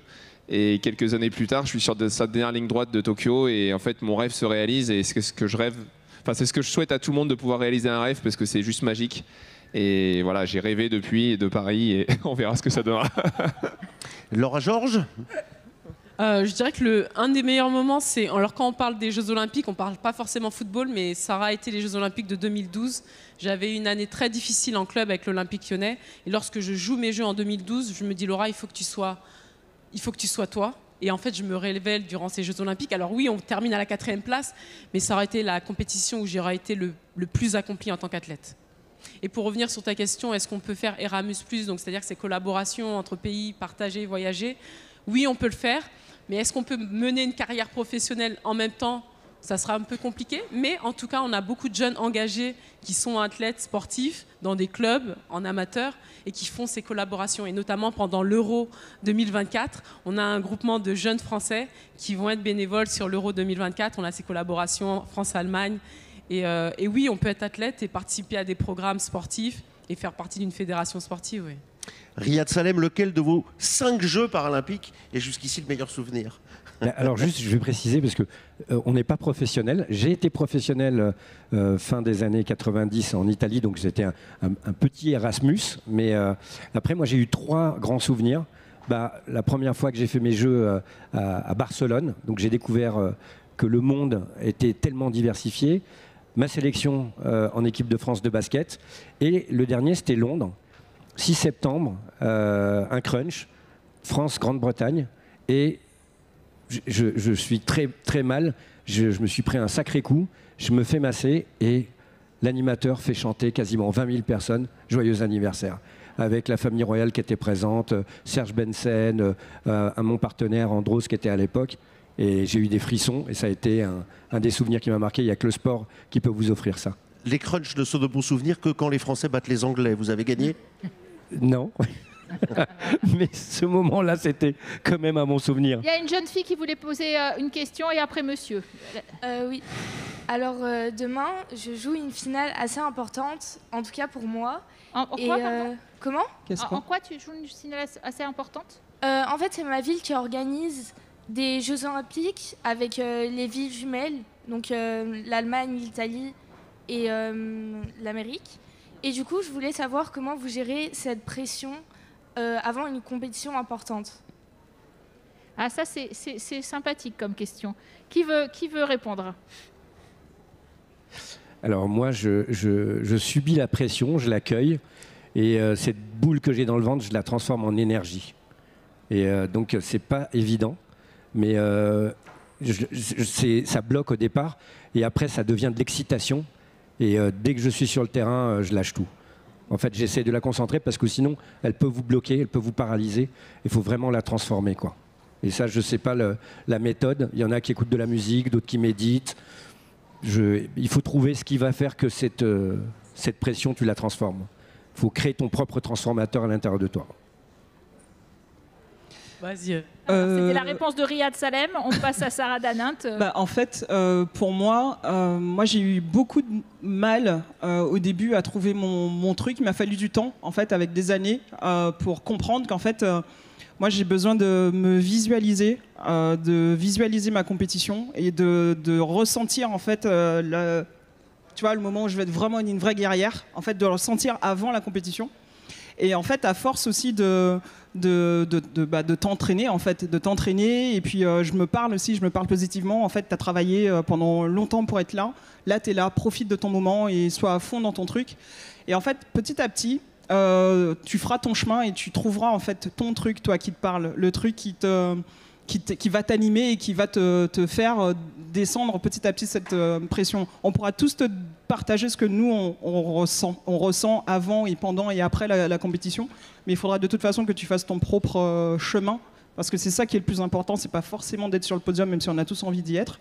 Et quelques années plus tard, je suis sur cette dernière ligne droite de Tokyo et en fait, mon rêve se réalise et c'est ce que je rêve. Enfin, c'est ce que je souhaite à tout le monde, de pouvoir réaliser un rêve parce que c'est juste magique. Et voilà, j'ai rêvé depuis de Paris et on verra ce que ça donnera. Laura Georges? Je dirais que un des meilleurs moments, c'est, alors quand on parle des Jeux Olympiques, on ne parle pas forcément football, mais Sarah a été les Jeux Olympiques de 2012. J'avais une année très difficile en club avec l'Olympique Lyonnais. Et lorsque je joue mes Jeux en 2012, je me dis, Laura, il faut que tu sois toi. Et en fait, je me révèle durant ces Jeux Olympiques. Alors oui, on termine à la 4e place, mais ça aurait été la compétition où j'aurais été le plus accompli en tant qu'athlète. Et pour revenir sur ta question, est-ce qu'on peut faire Erasmus+, donc c'est-à-dire que ces collaborations entre pays, partager, voyager? Oui, on peut le faire. Mais est-ce qu'on peut mener une carrière professionnelle en même temps? Ça sera un peu compliqué, mais en tout cas, on a beaucoup de jeunes engagés qui sont athlètes sportifs dans des clubs, en amateur, et qui font ces collaborations. Et notamment pendant l'Euro 2024, on a un groupement de jeunes Français qui vont être bénévoles sur l'Euro 2024. On a ces collaborations France-Allemagne. Et oui, on peut être athlète et participer à des programmes sportifs et faire partie d'une fédération sportive, oui. Riyad Salem, lequel de vos 5 Jeux paralympiques est jusqu'ici le meilleur souvenir? Alors juste, je vais préciser parce qu'on n'est pas professionnel. J'ai été professionnel fin des années 90 en Italie, donc c'était un petit Erasmus. Mais après, moi, j'ai eu 3 grands souvenirs. La première fois que j'ai fait mes Jeux à Barcelone, donc j'ai découvert que le monde était tellement diversifié. Ma sélection en équipe de France de basket. Et le dernier, c'était Londres. 6 septembre, un crunch, France-Grande-Bretagne, et je suis très, très mal, je me suis pris un sacré coup, je me fais masser, et l'animateur fait chanter quasiment 20 000 personnes « Joyeux anniversaire », avec la famille royale qui était présente, Serge Bensen, mon partenaire Andros qui était à l'époque, et j'ai eu des frissons, et ça a été un des souvenirs qui m'a marqué. Il n'y a que le sport qui peut vous offrir ça. Les crunchs ne sont de bons souvenirs que quand les Français battent les Anglais. Vous avez gagné? Non. Mais ce moment-là, c'était quand même un bon souvenir. Il y a une jeune fille qui voulait poser une question et après monsieur. Oui. Alors demain, je joue une finale assez importante, en tout cas pour moi. En quoi, pardon? Comment? En quoi tu joues une finale assez importante? En fait, c'est ma ville qui organise des Jeux Olympiques avec les villes jumelles, donc l'Allemagne, l'Italie et l'Amérique. Et du coup, je voulais savoir comment vous gérez cette pression avant une compétition importante. Ah, ça, c'est sympathique comme question. Qui veut répondre? Alors moi, je subis la pression, je l'accueille, et cette boule que j'ai dans le ventre, je la transforme en énergie. Et donc, c'est pas évident, mais ça bloque au départ, et après, ça devient de l'excitation. Et dès que je suis sur le terrain, je lâche tout. En fait, j'essaie de la concentrer parce que sinon, elle peut vous bloquer, elle peut vous paralyser. Il faut vraiment la transformer, quoi. Et ça, je ne sais pas la méthode. Il y en a qui écoutent de la musique, d'autres qui méditent. Il faut trouver ce qui va faire que cette pression, tu la transformes. Il faut créer ton propre transformateur à l'intérieur de toi. Vas-y. C'était la réponse de Riyad Salem. On passe à Sarah Danint. En fait, pour moi, j'ai eu beaucoup de mal au début à trouver mon truc. Il m'a fallu du temps, en fait, avec des années, pour comprendre qu'en fait, moi, j'ai besoin de me visualiser, de visualiser ma compétition et de ressentir, en fait, tu vois, le moment où je vais être vraiment une vraie guerrière, en fait, de le ressentir avant la compétition. Et en fait, à force aussi de t'entraîner, en fait, de t'entraîner. Et puis, je me parle positivement. En fait, tu as travaillé pendant longtemps pour être là. Là, tu es là, profite de ton moment et sois à fond dans ton truc. Et en fait, petit à petit, tu feras ton chemin et tu trouveras en fait ton truc, toi, qui te parle, le truc qui va t'animer et qui va te faire descendre petit à petit cette pression. On pourra tous te partager ce que nous, on ressent avant et pendant et après la compétition, mais il faudra de toute façon que tu fasses ton propre chemin, parce que c'est ça qui est le plus important. C'est pas forcément d'être sur le podium, même si on a tous envie d'y être,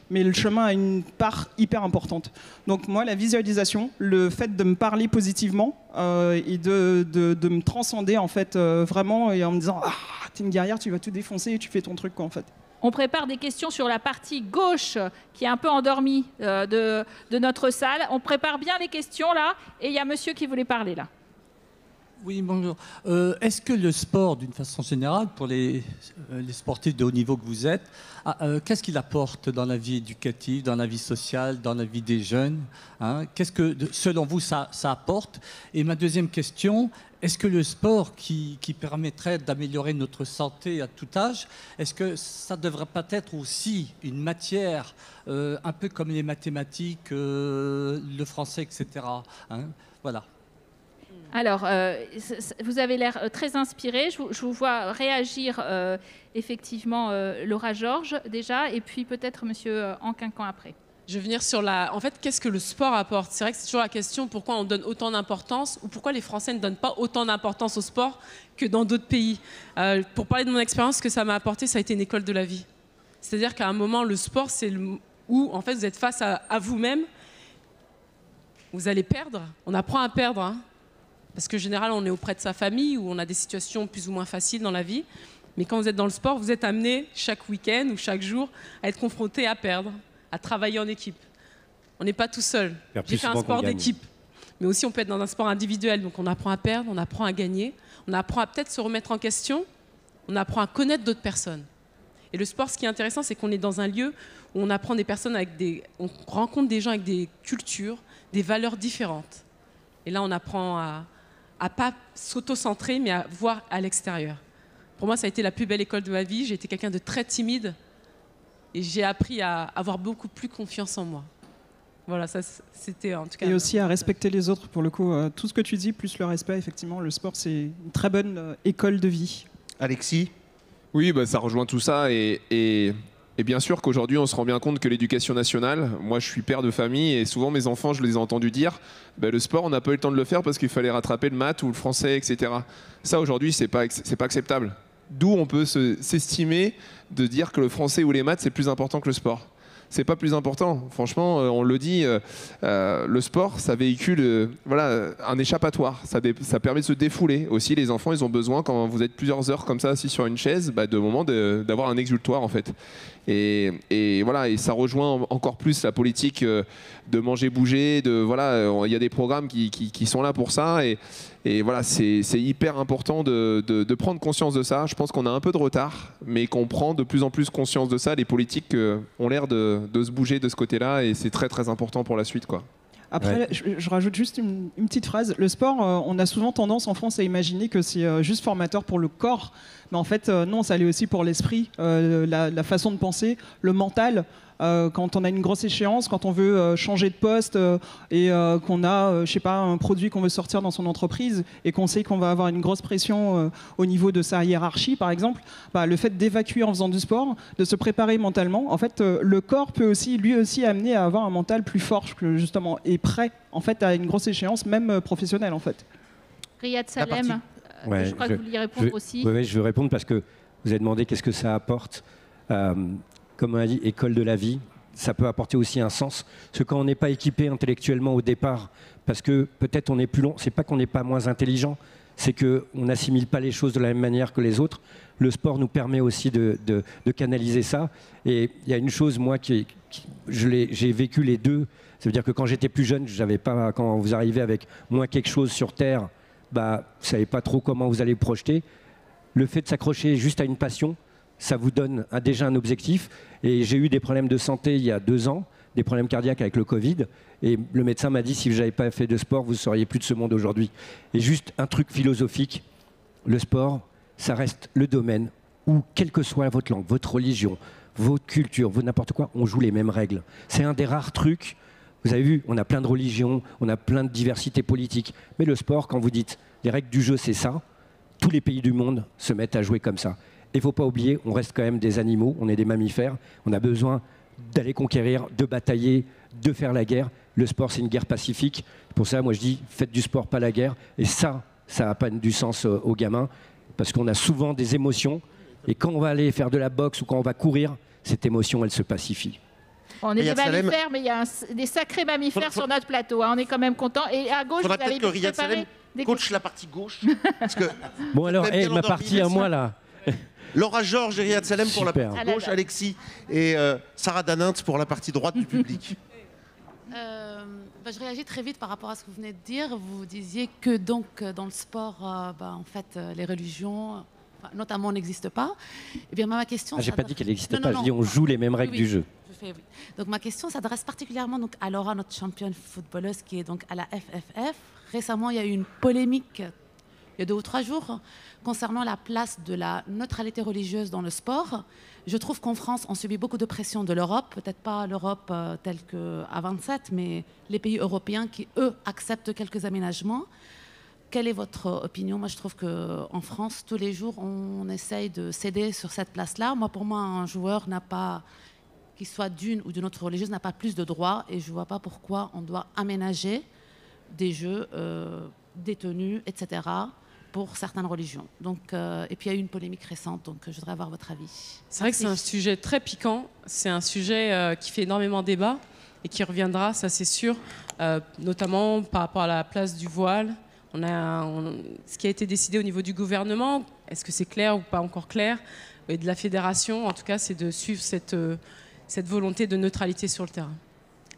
mais le chemin a une part hyper importante. Donc moi, la visualisation, le fait de me parler positivement et de me transcender en fait vraiment, et en me disant t'es une guerrière, tu vas tout défoncer et tu fais ton truc, quoi, en fait. On prépare des questions sur la partie gauche qui est un peu endormie de notre salle. On prépare bien les questions là, et il y a monsieur qui voulait parler là. Oui, bonjour. Est-ce que le sport, d'une façon générale, pour les sportifs de haut niveau que vous êtes, qu'est-ce qu'il apporte dans la vie éducative, dans la vie sociale, dans la vie des jeunes, hein? Qu'est-ce que, selon vous, ça apporte? Et ma deuxième question, est-ce que le sport qui permettrait d'améliorer notre santé à tout âge, est-ce que ça ne devrait pas être aussi une matière, un peu comme les mathématiques, le français, etc. hein? Voilà. Alors, vous avez l'air très inspiré. Je vous vois réagir effectivement Laura Georges déjà, et puis peut-être monsieur Anquincan après. Je vais venir sur en fait, qu'est-ce que le sport apporte? C'est vrai que c'est toujours la question, pourquoi on donne autant d'importance, ou pourquoi les Français ne donnent pas autant d'importance au sport que dans d'autres pays. Pour parler de mon expérience, ce que ça m'a apporté, ça a été une école de la vie. C'est-à-dire qu'à un moment, le sport, c'est où en fait, vous êtes face à vous-même. Vous allez perdre. On apprend à perdre, hein. Parce que, en général, on est auprès de sa famille, où on a des situations plus ou moins faciles dans la vie. Mais quand vous êtes dans le sport, vous êtes amené chaque week-end ou chaque jour à être confronté à perdre, à travailler en équipe. On n'est pas tout seul. J'ai fait un sport d'équipe. Mais aussi, on peut être dans un sport individuel. Donc, on apprend à perdre, on apprend à gagner, on apprend à peut-être se remettre en question, on apprend à connaître d'autres personnes. Et le sport, ce qui est intéressant, c'est qu'on est dans un lieu où on apprend des personnes on rencontre des gens avec des cultures, des valeurs différentes. Et là, on apprend à pas s'auto-centrer, mais à voir à l'extérieur. Pour moi, ça a été la plus belle école de ma vie. J'ai été quelqu'un de très timide et j'ai appris à avoir beaucoup plus confiance en moi. Voilà, ça c'était en tout cas... Et aussi à respecter les autres, pour le coup. Tout ce que tu dis, plus le respect, effectivement, le sport, c'est une très bonne école de vie. Alexis? Oui, ça rejoint tout ça et bien sûr qu'aujourd'hui, on se rend bien compte que l'éducation nationale, moi je suis père de famille et souvent mes enfants, je les ai entendus dire le sport, on n'a pas eu le temps de le faire parce qu'il fallait rattraper le maths ou le français, etc. Ça aujourd'hui, c'est pas acceptable. D'où on peut s'estimer de dire que le français ou les maths, c'est plus important que le sport. c'est pas plus important. Franchement, on le dit, le sport, ça véhicule un échappatoire. Ça permet de se défouler. Aussi, les enfants, ils ont besoin, quand vous êtes plusieurs heures comme ça assis sur une chaise, de moments d'avoir un exutoire en fait. Et voilà, et ça rejoint encore plus la politique de manger, bouger. Il y a des programmes qui sont là pour ça. Et voilà, c'est hyper important de prendre conscience de ça. Je pense qu'on a un peu de retard, mais qu'on prend de plus en plus conscience de ça. Les politiques ont l'air de se bouger de ce côté-là, et c'est très très important pour la suite, quoi. Après, je rajoute juste une petite phrase. Le sport, on a souvent tendance en France à imaginer que c'est juste formateur pour le corps. Mais en fait, non, ça l'est aussi pour l'esprit, la façon de penser, le mental. Quand on a une grosse échéance, quand on veut changer de poste et qu'on a, je sais pas, un produit qu'on veut sortir dans son entreprise et qu'on sait qu'on va avoir une grosse pression au niveau de sa hiérarchie, par exemple, le fait d'évacuer en faisant du sport, de se préparer mentalement, en fait, le corps peut aussi, lui aussi, amener à avoir un mental plus fort, justement, et prêt, en fait, à une grosse écéance, même professionnelle, en fait. Riyad Salem, je crois que vous vouliez répondre aussi. Oui, je veux répondre parce que vous avez demandé qu'est-ce que ça apporte. Comme on a dit, école de la vie, ça peut apporter aussi un sens. Parce que quand on n'est pas équipé intellectuellement au départ, parce que peut-être on est plus long, c'est pas qu'on n'est pas moins intelligent, c'est qu'on n'assimile pas les choses de la même manière que les autres. Le sport nous permet aussi de canaliser ça. Et il y a une chose, moi, j'ai vécu les deux. Ça veut dire que quand j'étais plus jeune, j'avais pas, quand vous arrivez avec moins quelque chose sur Terre, vous ne savez pas trop comment vous allez vous projeter. Le fait de s'accrocher juste à une passion, ça vous donne déjà un objectif. Et j'ai eu des problèmes de santé il y a 2 ans, des problèmes cardiaques avec le Covid. Et le médecin m'a dit, si je n'avais pas fait de sport, vous ne seriez plus de ce monde aujourd'hui. Et juste un truc philosophique, le sport, ça reste le domaine où, quelle que soit votre langue, votre religion, votre culture, n'importe quoi, on joue les mêmes règles. C'est un des rares trucs. Vous avez vu, on a plein de religions, on a plein de diversité politique. Mais le sport, quand vous dites, les règles du jeu, c'est ça, tous les pays du monde se mettent à jouer comme ça. Et il ne faut pas oublier, on reste quand même des animaux, on est des mammifères, on a besoin d'aller conquérir, de batailler, de faire la guerre. Le sport, c'est une guerre pacifique. Pour ça, moi je dis, faites du sport, pas la guerre. Et ça n'a pas du sens aux gamins, parce qu'on a souvent des émotions. Et quand on va aller faire de la boxe ou quand on va courir, cette émotion, elle se pacifie. On est des mammifères, mais il y a des sacrés mammifères sur notre plateau. On est quand même contents. Et à gauche, vous avez préparé des coach la partie gauche. Parce que bon alors, ma partie à moi là. Laura Georges et Riyad Salem pour la partie gauche, Alexis et Sarah Danint pour la partie droite du public. Je réagis très vite par rapport à ce que vous venez de dire. Vous disiez que donc dans le sport, en fait, les religions, notamment, n'existent pas. Eh bien, ma question. J'ai pas dit qu'elle n'existait pas. Je dis on joue les mêmes règles du jeu. Oui. Donc ma question s'adresse particulièrement donc à Laura, notre championne footballeuse qui est donc à la FFF. Récemment, il y a eu une polémique il y a 2 ou 3 jours concernant la place de la neutralité religieuse dans le sport. Je trouve qu'en France, on subit beaucoup de pression de l'Europe, peut-être pas l'Europe telle qu'à 27, mais les pays européens qui, eux, acceptent quelques aménagements. Quelle est votre opinion? Moi, je trouve qu'en France, tous les jours, on essaye de céder sur cette place-là. Pour moi, un joueur n'a pas, qu'il soit d'une ou d'une autre religieuse, n'a pas plus de droits, et je ne vois pas pourquoi on doit aménager des jeux, des tenues, etc., pour certaines religions. Et puis il y a eu une polémique récente, donc je voudrais avoir votre avis. C'est vrai que c'est un sujet très piquant, c'est un sujet qui fait énormément débat et qui reviendra, ça c'est sûr, notamment par rapport à la place du voile. Ce qui a été décidé au niveau du gouvernement, est-ce que c'est clair ou pas encore clair, et de la fédération, en tout cas, c'est de suivre cette volonté de neutralité sur le terrain.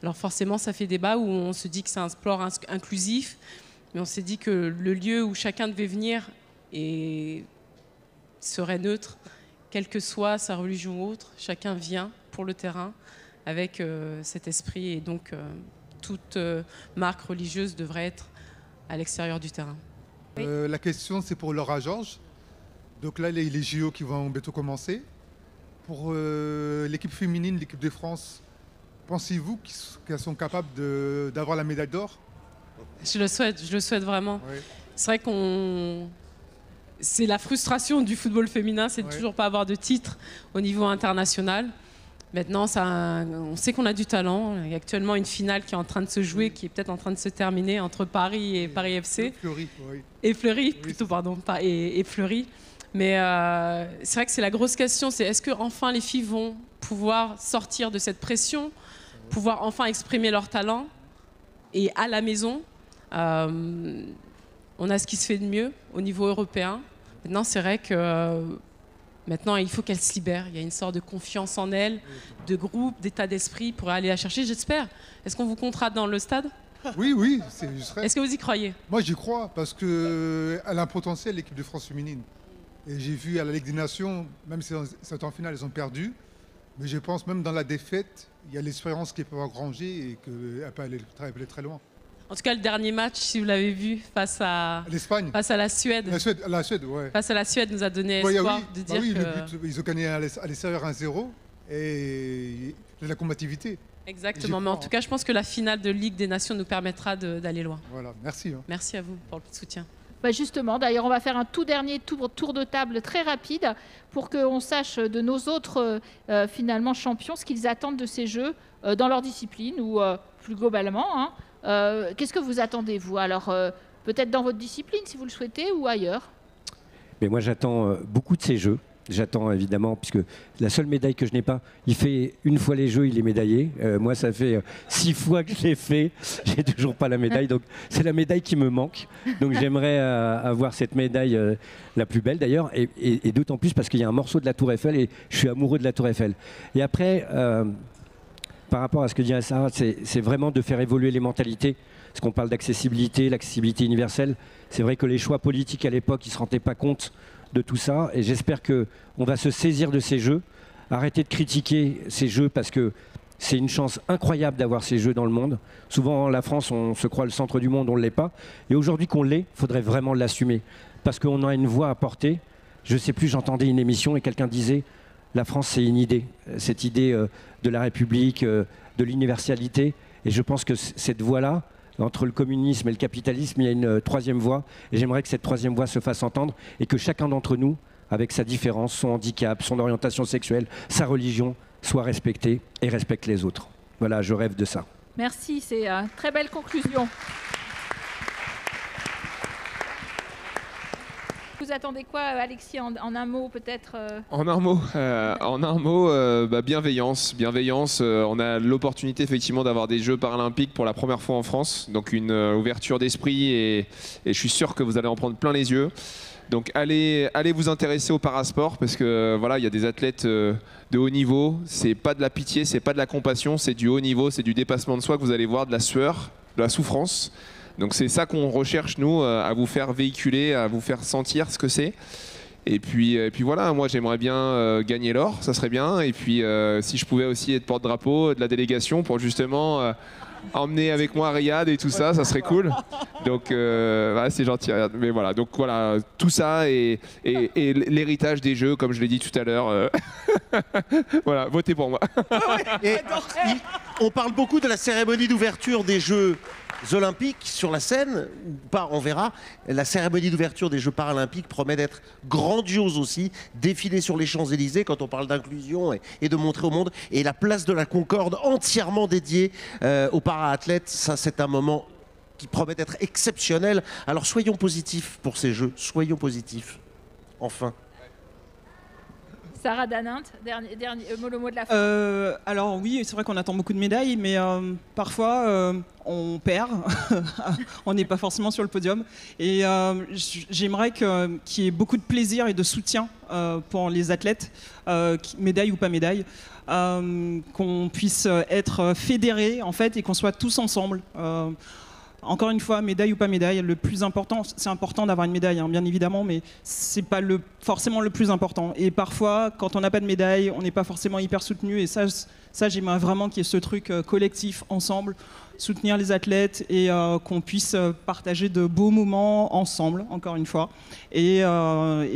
Alors forcément, ça fait débat où on se dit que c'est un sport inclusif, mais on s'est dit que le lieu où chacun devait venir serait neutre, quelle que soit sa religion ou autre. Chacun vient pour le terrain avec cet esprit, et donc toute marque religieuse devrait être à l'extérieur du terrain. La question, c'est pour Laura Georges. Donc là, les JO qui vont bientôt commencer. Pour l'équipe féminine, l'équipe de France, pensez-vous qu'elles sont capables d'avoir la médaille d'or? Je le souhaite vraiment. Oui. C'est vrai c'est la frustration du football féminin, c'est de toujours pas avoir de titre au niveau international. Maintenant, on sait qu'on a du talent. Il y a actuellement une finale qui est en train de se jouer, qui est peut-être en train de se terminer entre Paris et Paris FC. Fleury, oui. Et Fleury, plutôt, pardon. Et Fleury. Mais c'est vrai que c'est la grosse question, c'est est-ce que enfin les filles vont pouvoir sortir de cette pression, pouvoir enfin exprimer leur talent. Et à la maison, on a ce qui se fait de mieux au niveau européen. Maintenant, c'est vrai que maintenant, il faut qu'elle se libère. Il y a une sorte de confiance en elle, de groupe, d'état d'esprit pour aller la chercher, j'espère. Est-ce qu'on vous comptera dans le stade ? Oui, oui. Est-ce que vous y croyez ? Moi, j'y crois parce qu'elle a un potentiel, l'équipe de France féminine. Et j'ai vu à la Ligue des Nations, même si c'est en finale, elles ont perdu. Mais je pense même dans la défaite, il y a l'espérance qu'elle peut engranger et qu'elle peut aller très loin. En tout cas, le dernier match, si vous l'avez vu, face à l'Espagne, face à la Suède. La Suède, ouais. Face à la Suède, nous a donné espoir de dire que... le but, ils ont gagné à l'extérieur 1-0 et de la combativité. Exactement, mais en tout cas, je pense que la finale de Ligue des Nations nous permettra d'aller loin. Voilà, merci. Merci à vous pour le soutien. Justement, d'ailleurs, on va faire un tout dernier tour de table très rapide pour qu'on sache de nos autres finalement champions ce qu'ils attendent de ces Jeux dans leur discipline ou plus globalement. Qu'est-ce que vous attendez, vous ? Alors, peut-être dans votre discipline, si vous le souhaitez, ou ailleurs ? Mais moi, j'attends beaucoup de ces Jeux. J'attends évidemment, puisque la seule médaille que je n'ai pas, il fait une fois les Jeux, il est médaillé. Moi, ça fait 6 fois que je l'ai fait, j'ai toujours pas la médaille. Donc, c'est la médaille qui me manque. Donc, j'aimerais avoir cette médaille la plus belle d'ailleurs, et d'autant plus parce qu'il y a un morceau de la Tour Eiffel et je suis amoureux de la Tour Eiffel. Et après, par rapport à ce que dit Sarah, c'est vraiment de faire évoluer les mentalités. Parce qu'on parle d'accessibilité, l'accessibilité universelle. C'est vrai que les choix politiques à l'époque, ils ne se rendaient pas compte de tout ça, et j'espère qu'on va se saisir de ces Jeux, arrêter de critiquer ces Jeux parce que c'est une chance incroyable d'avoir ces Jeux dans le monde. Souvent, la France, on se croit le centre du monde, on ne l'est pas. Et aujourd'hui qu'on l'est, il faudrait vraiment l'assumer parce qu'on a une voix à porter. Je ne sais plus, j'entendais une émission et quelqu'un disait la France, c'est une idée, cette idée de la République, de l'universalité. Et je pense que cette voix-là, entre le communisme et le capitalisme, il y a une troisième voie. Et j'aimerais que cette troisième voie se fasse entendre et que chacun d'entre nous, avec sa différence, son handicap, son orientation sexuelle, sa religion, soit respecté et respecte les autres. Voilà, je rêve de ça. Merci, c'est une très belle conclusion. Vous attendez quoi, Alexis, en un mot peut-être En un mot, bienveillance. On a l'opportunité effectivement d'avoir des Jeux paralympiques pour la première fois en France, donc une ouverture d'esprit et je suis sûr que vous allez en prendre plein les yeux. Donc allez vous intéresser au parasport parce que voilà, il y a des athlètes de haut niveau. C'est pas de la pitié, c'est pas de la compassion, c'est du haut niveau, c'est du dépassement de soi que vous allez voir, de la sueur, de la souffrance. Donc c'est ça qu'on recherche nous, à vous faire véhiculer, à vous faire sentir ce que c'est. Et puis voilà, moi j'aimerais bien gagner l'or, ça serait bien. Et puis si je pouvais aussi être porte-drapeau de la délégation pour justement emmener avec moi Riyad et tout ça, ça serait cool. Donc voilà, c'est gentil. Mais voilà, donc voilà, tout ça et l'héritage des Jeux, comme je l'ai dit tout à l'heure. Voilà, votez pour moi. Et on parle beaucoup de la cérémonie d'ouverture des Jeux Olympiques sur la scène, on verra. La cérémonie d'ouverture des Jeux Paralympiques promet d'être grandiose aussi, défiler sur les Champs-Élysées quand on parle d'inclusion et de montrer au monde. Et la place de la Concorde entièrement dédiée aux para-athlètes, ça c'est un moment qui promet d'être exceptionnel. Alors soyons positifs pour ces Jeux, soyons positifs. Enfin. Sarah Danint, le mot de la fin. Alors oui, c'est vrai qu'on attend beaucoup de médailles, mais parfois on perd. On n'est pas forcément sur le podium. Et j'aimerais qu'il y ait beaucoup de plaisir et de soutien pour les athlètes, médaille ou pas médaille, qu'on puisse être fédérés en fait et qu'on soit tous ensemble. Encore une fois, médaille ou pas médaille, le plus important, c'est important d'avoir une médaille, hein, bien évidemment, mais c'est pas forcément le plus important. Et parfois, quand on n'a pas de médaille, on n'est pas forcément hyper soutenu. Et ça j'aimerais vraiment qu'il y ait ce truc collectif, ensemble, soutenir les athlètes et qu'on puisse partager de beaux moments ensemble, encore une fois. Et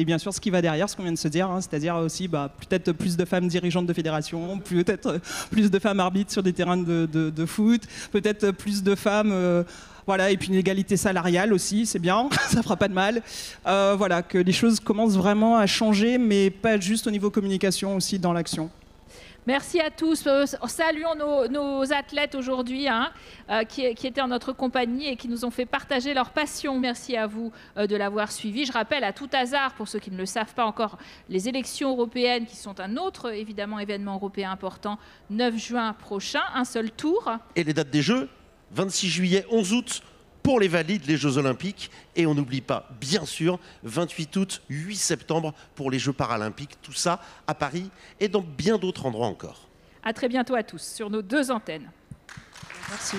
bien sûr, ce qui va derrière, ce qu'on vient de se dire, hein, c'est-à-dire aussi peut-être plus de femmes dirigeantes de fédération, peut-être plus de femmes arbitres sur des terrains de foot, peut-être plus de femmes... Voilà, et puis une égalité salariale aussi, c'est bien, ça fera pas de mal. Voilà, que les choses commencent vraiment à changer, mais pas juste au niveau communication, aussi dans l'action. Merci à tous. Saluons nos athlètes aujourd'hui qui étaient en notre compagnie et qui nous ont fait partager leur passion. Merci à vous de l'avoir suivi. Je rappelle à tout hasard, pour ceux qui ne le savent pas encore, les élections européennes qui sont un autre évidemment événement européen important, 9 juin prochain, un seul tour. Et les dates des Jeux, 26 juillet, 11 août pour les valides, les Jeux Olympiques. Et on n'oublie pas, bien sûr, 28 août, 8 septembre pour les Jeux Paralympiques. Tout ça à Paris et dans bien d'autres endroits encore. À très bientôt à tous sur nos 2 antennes. Merci.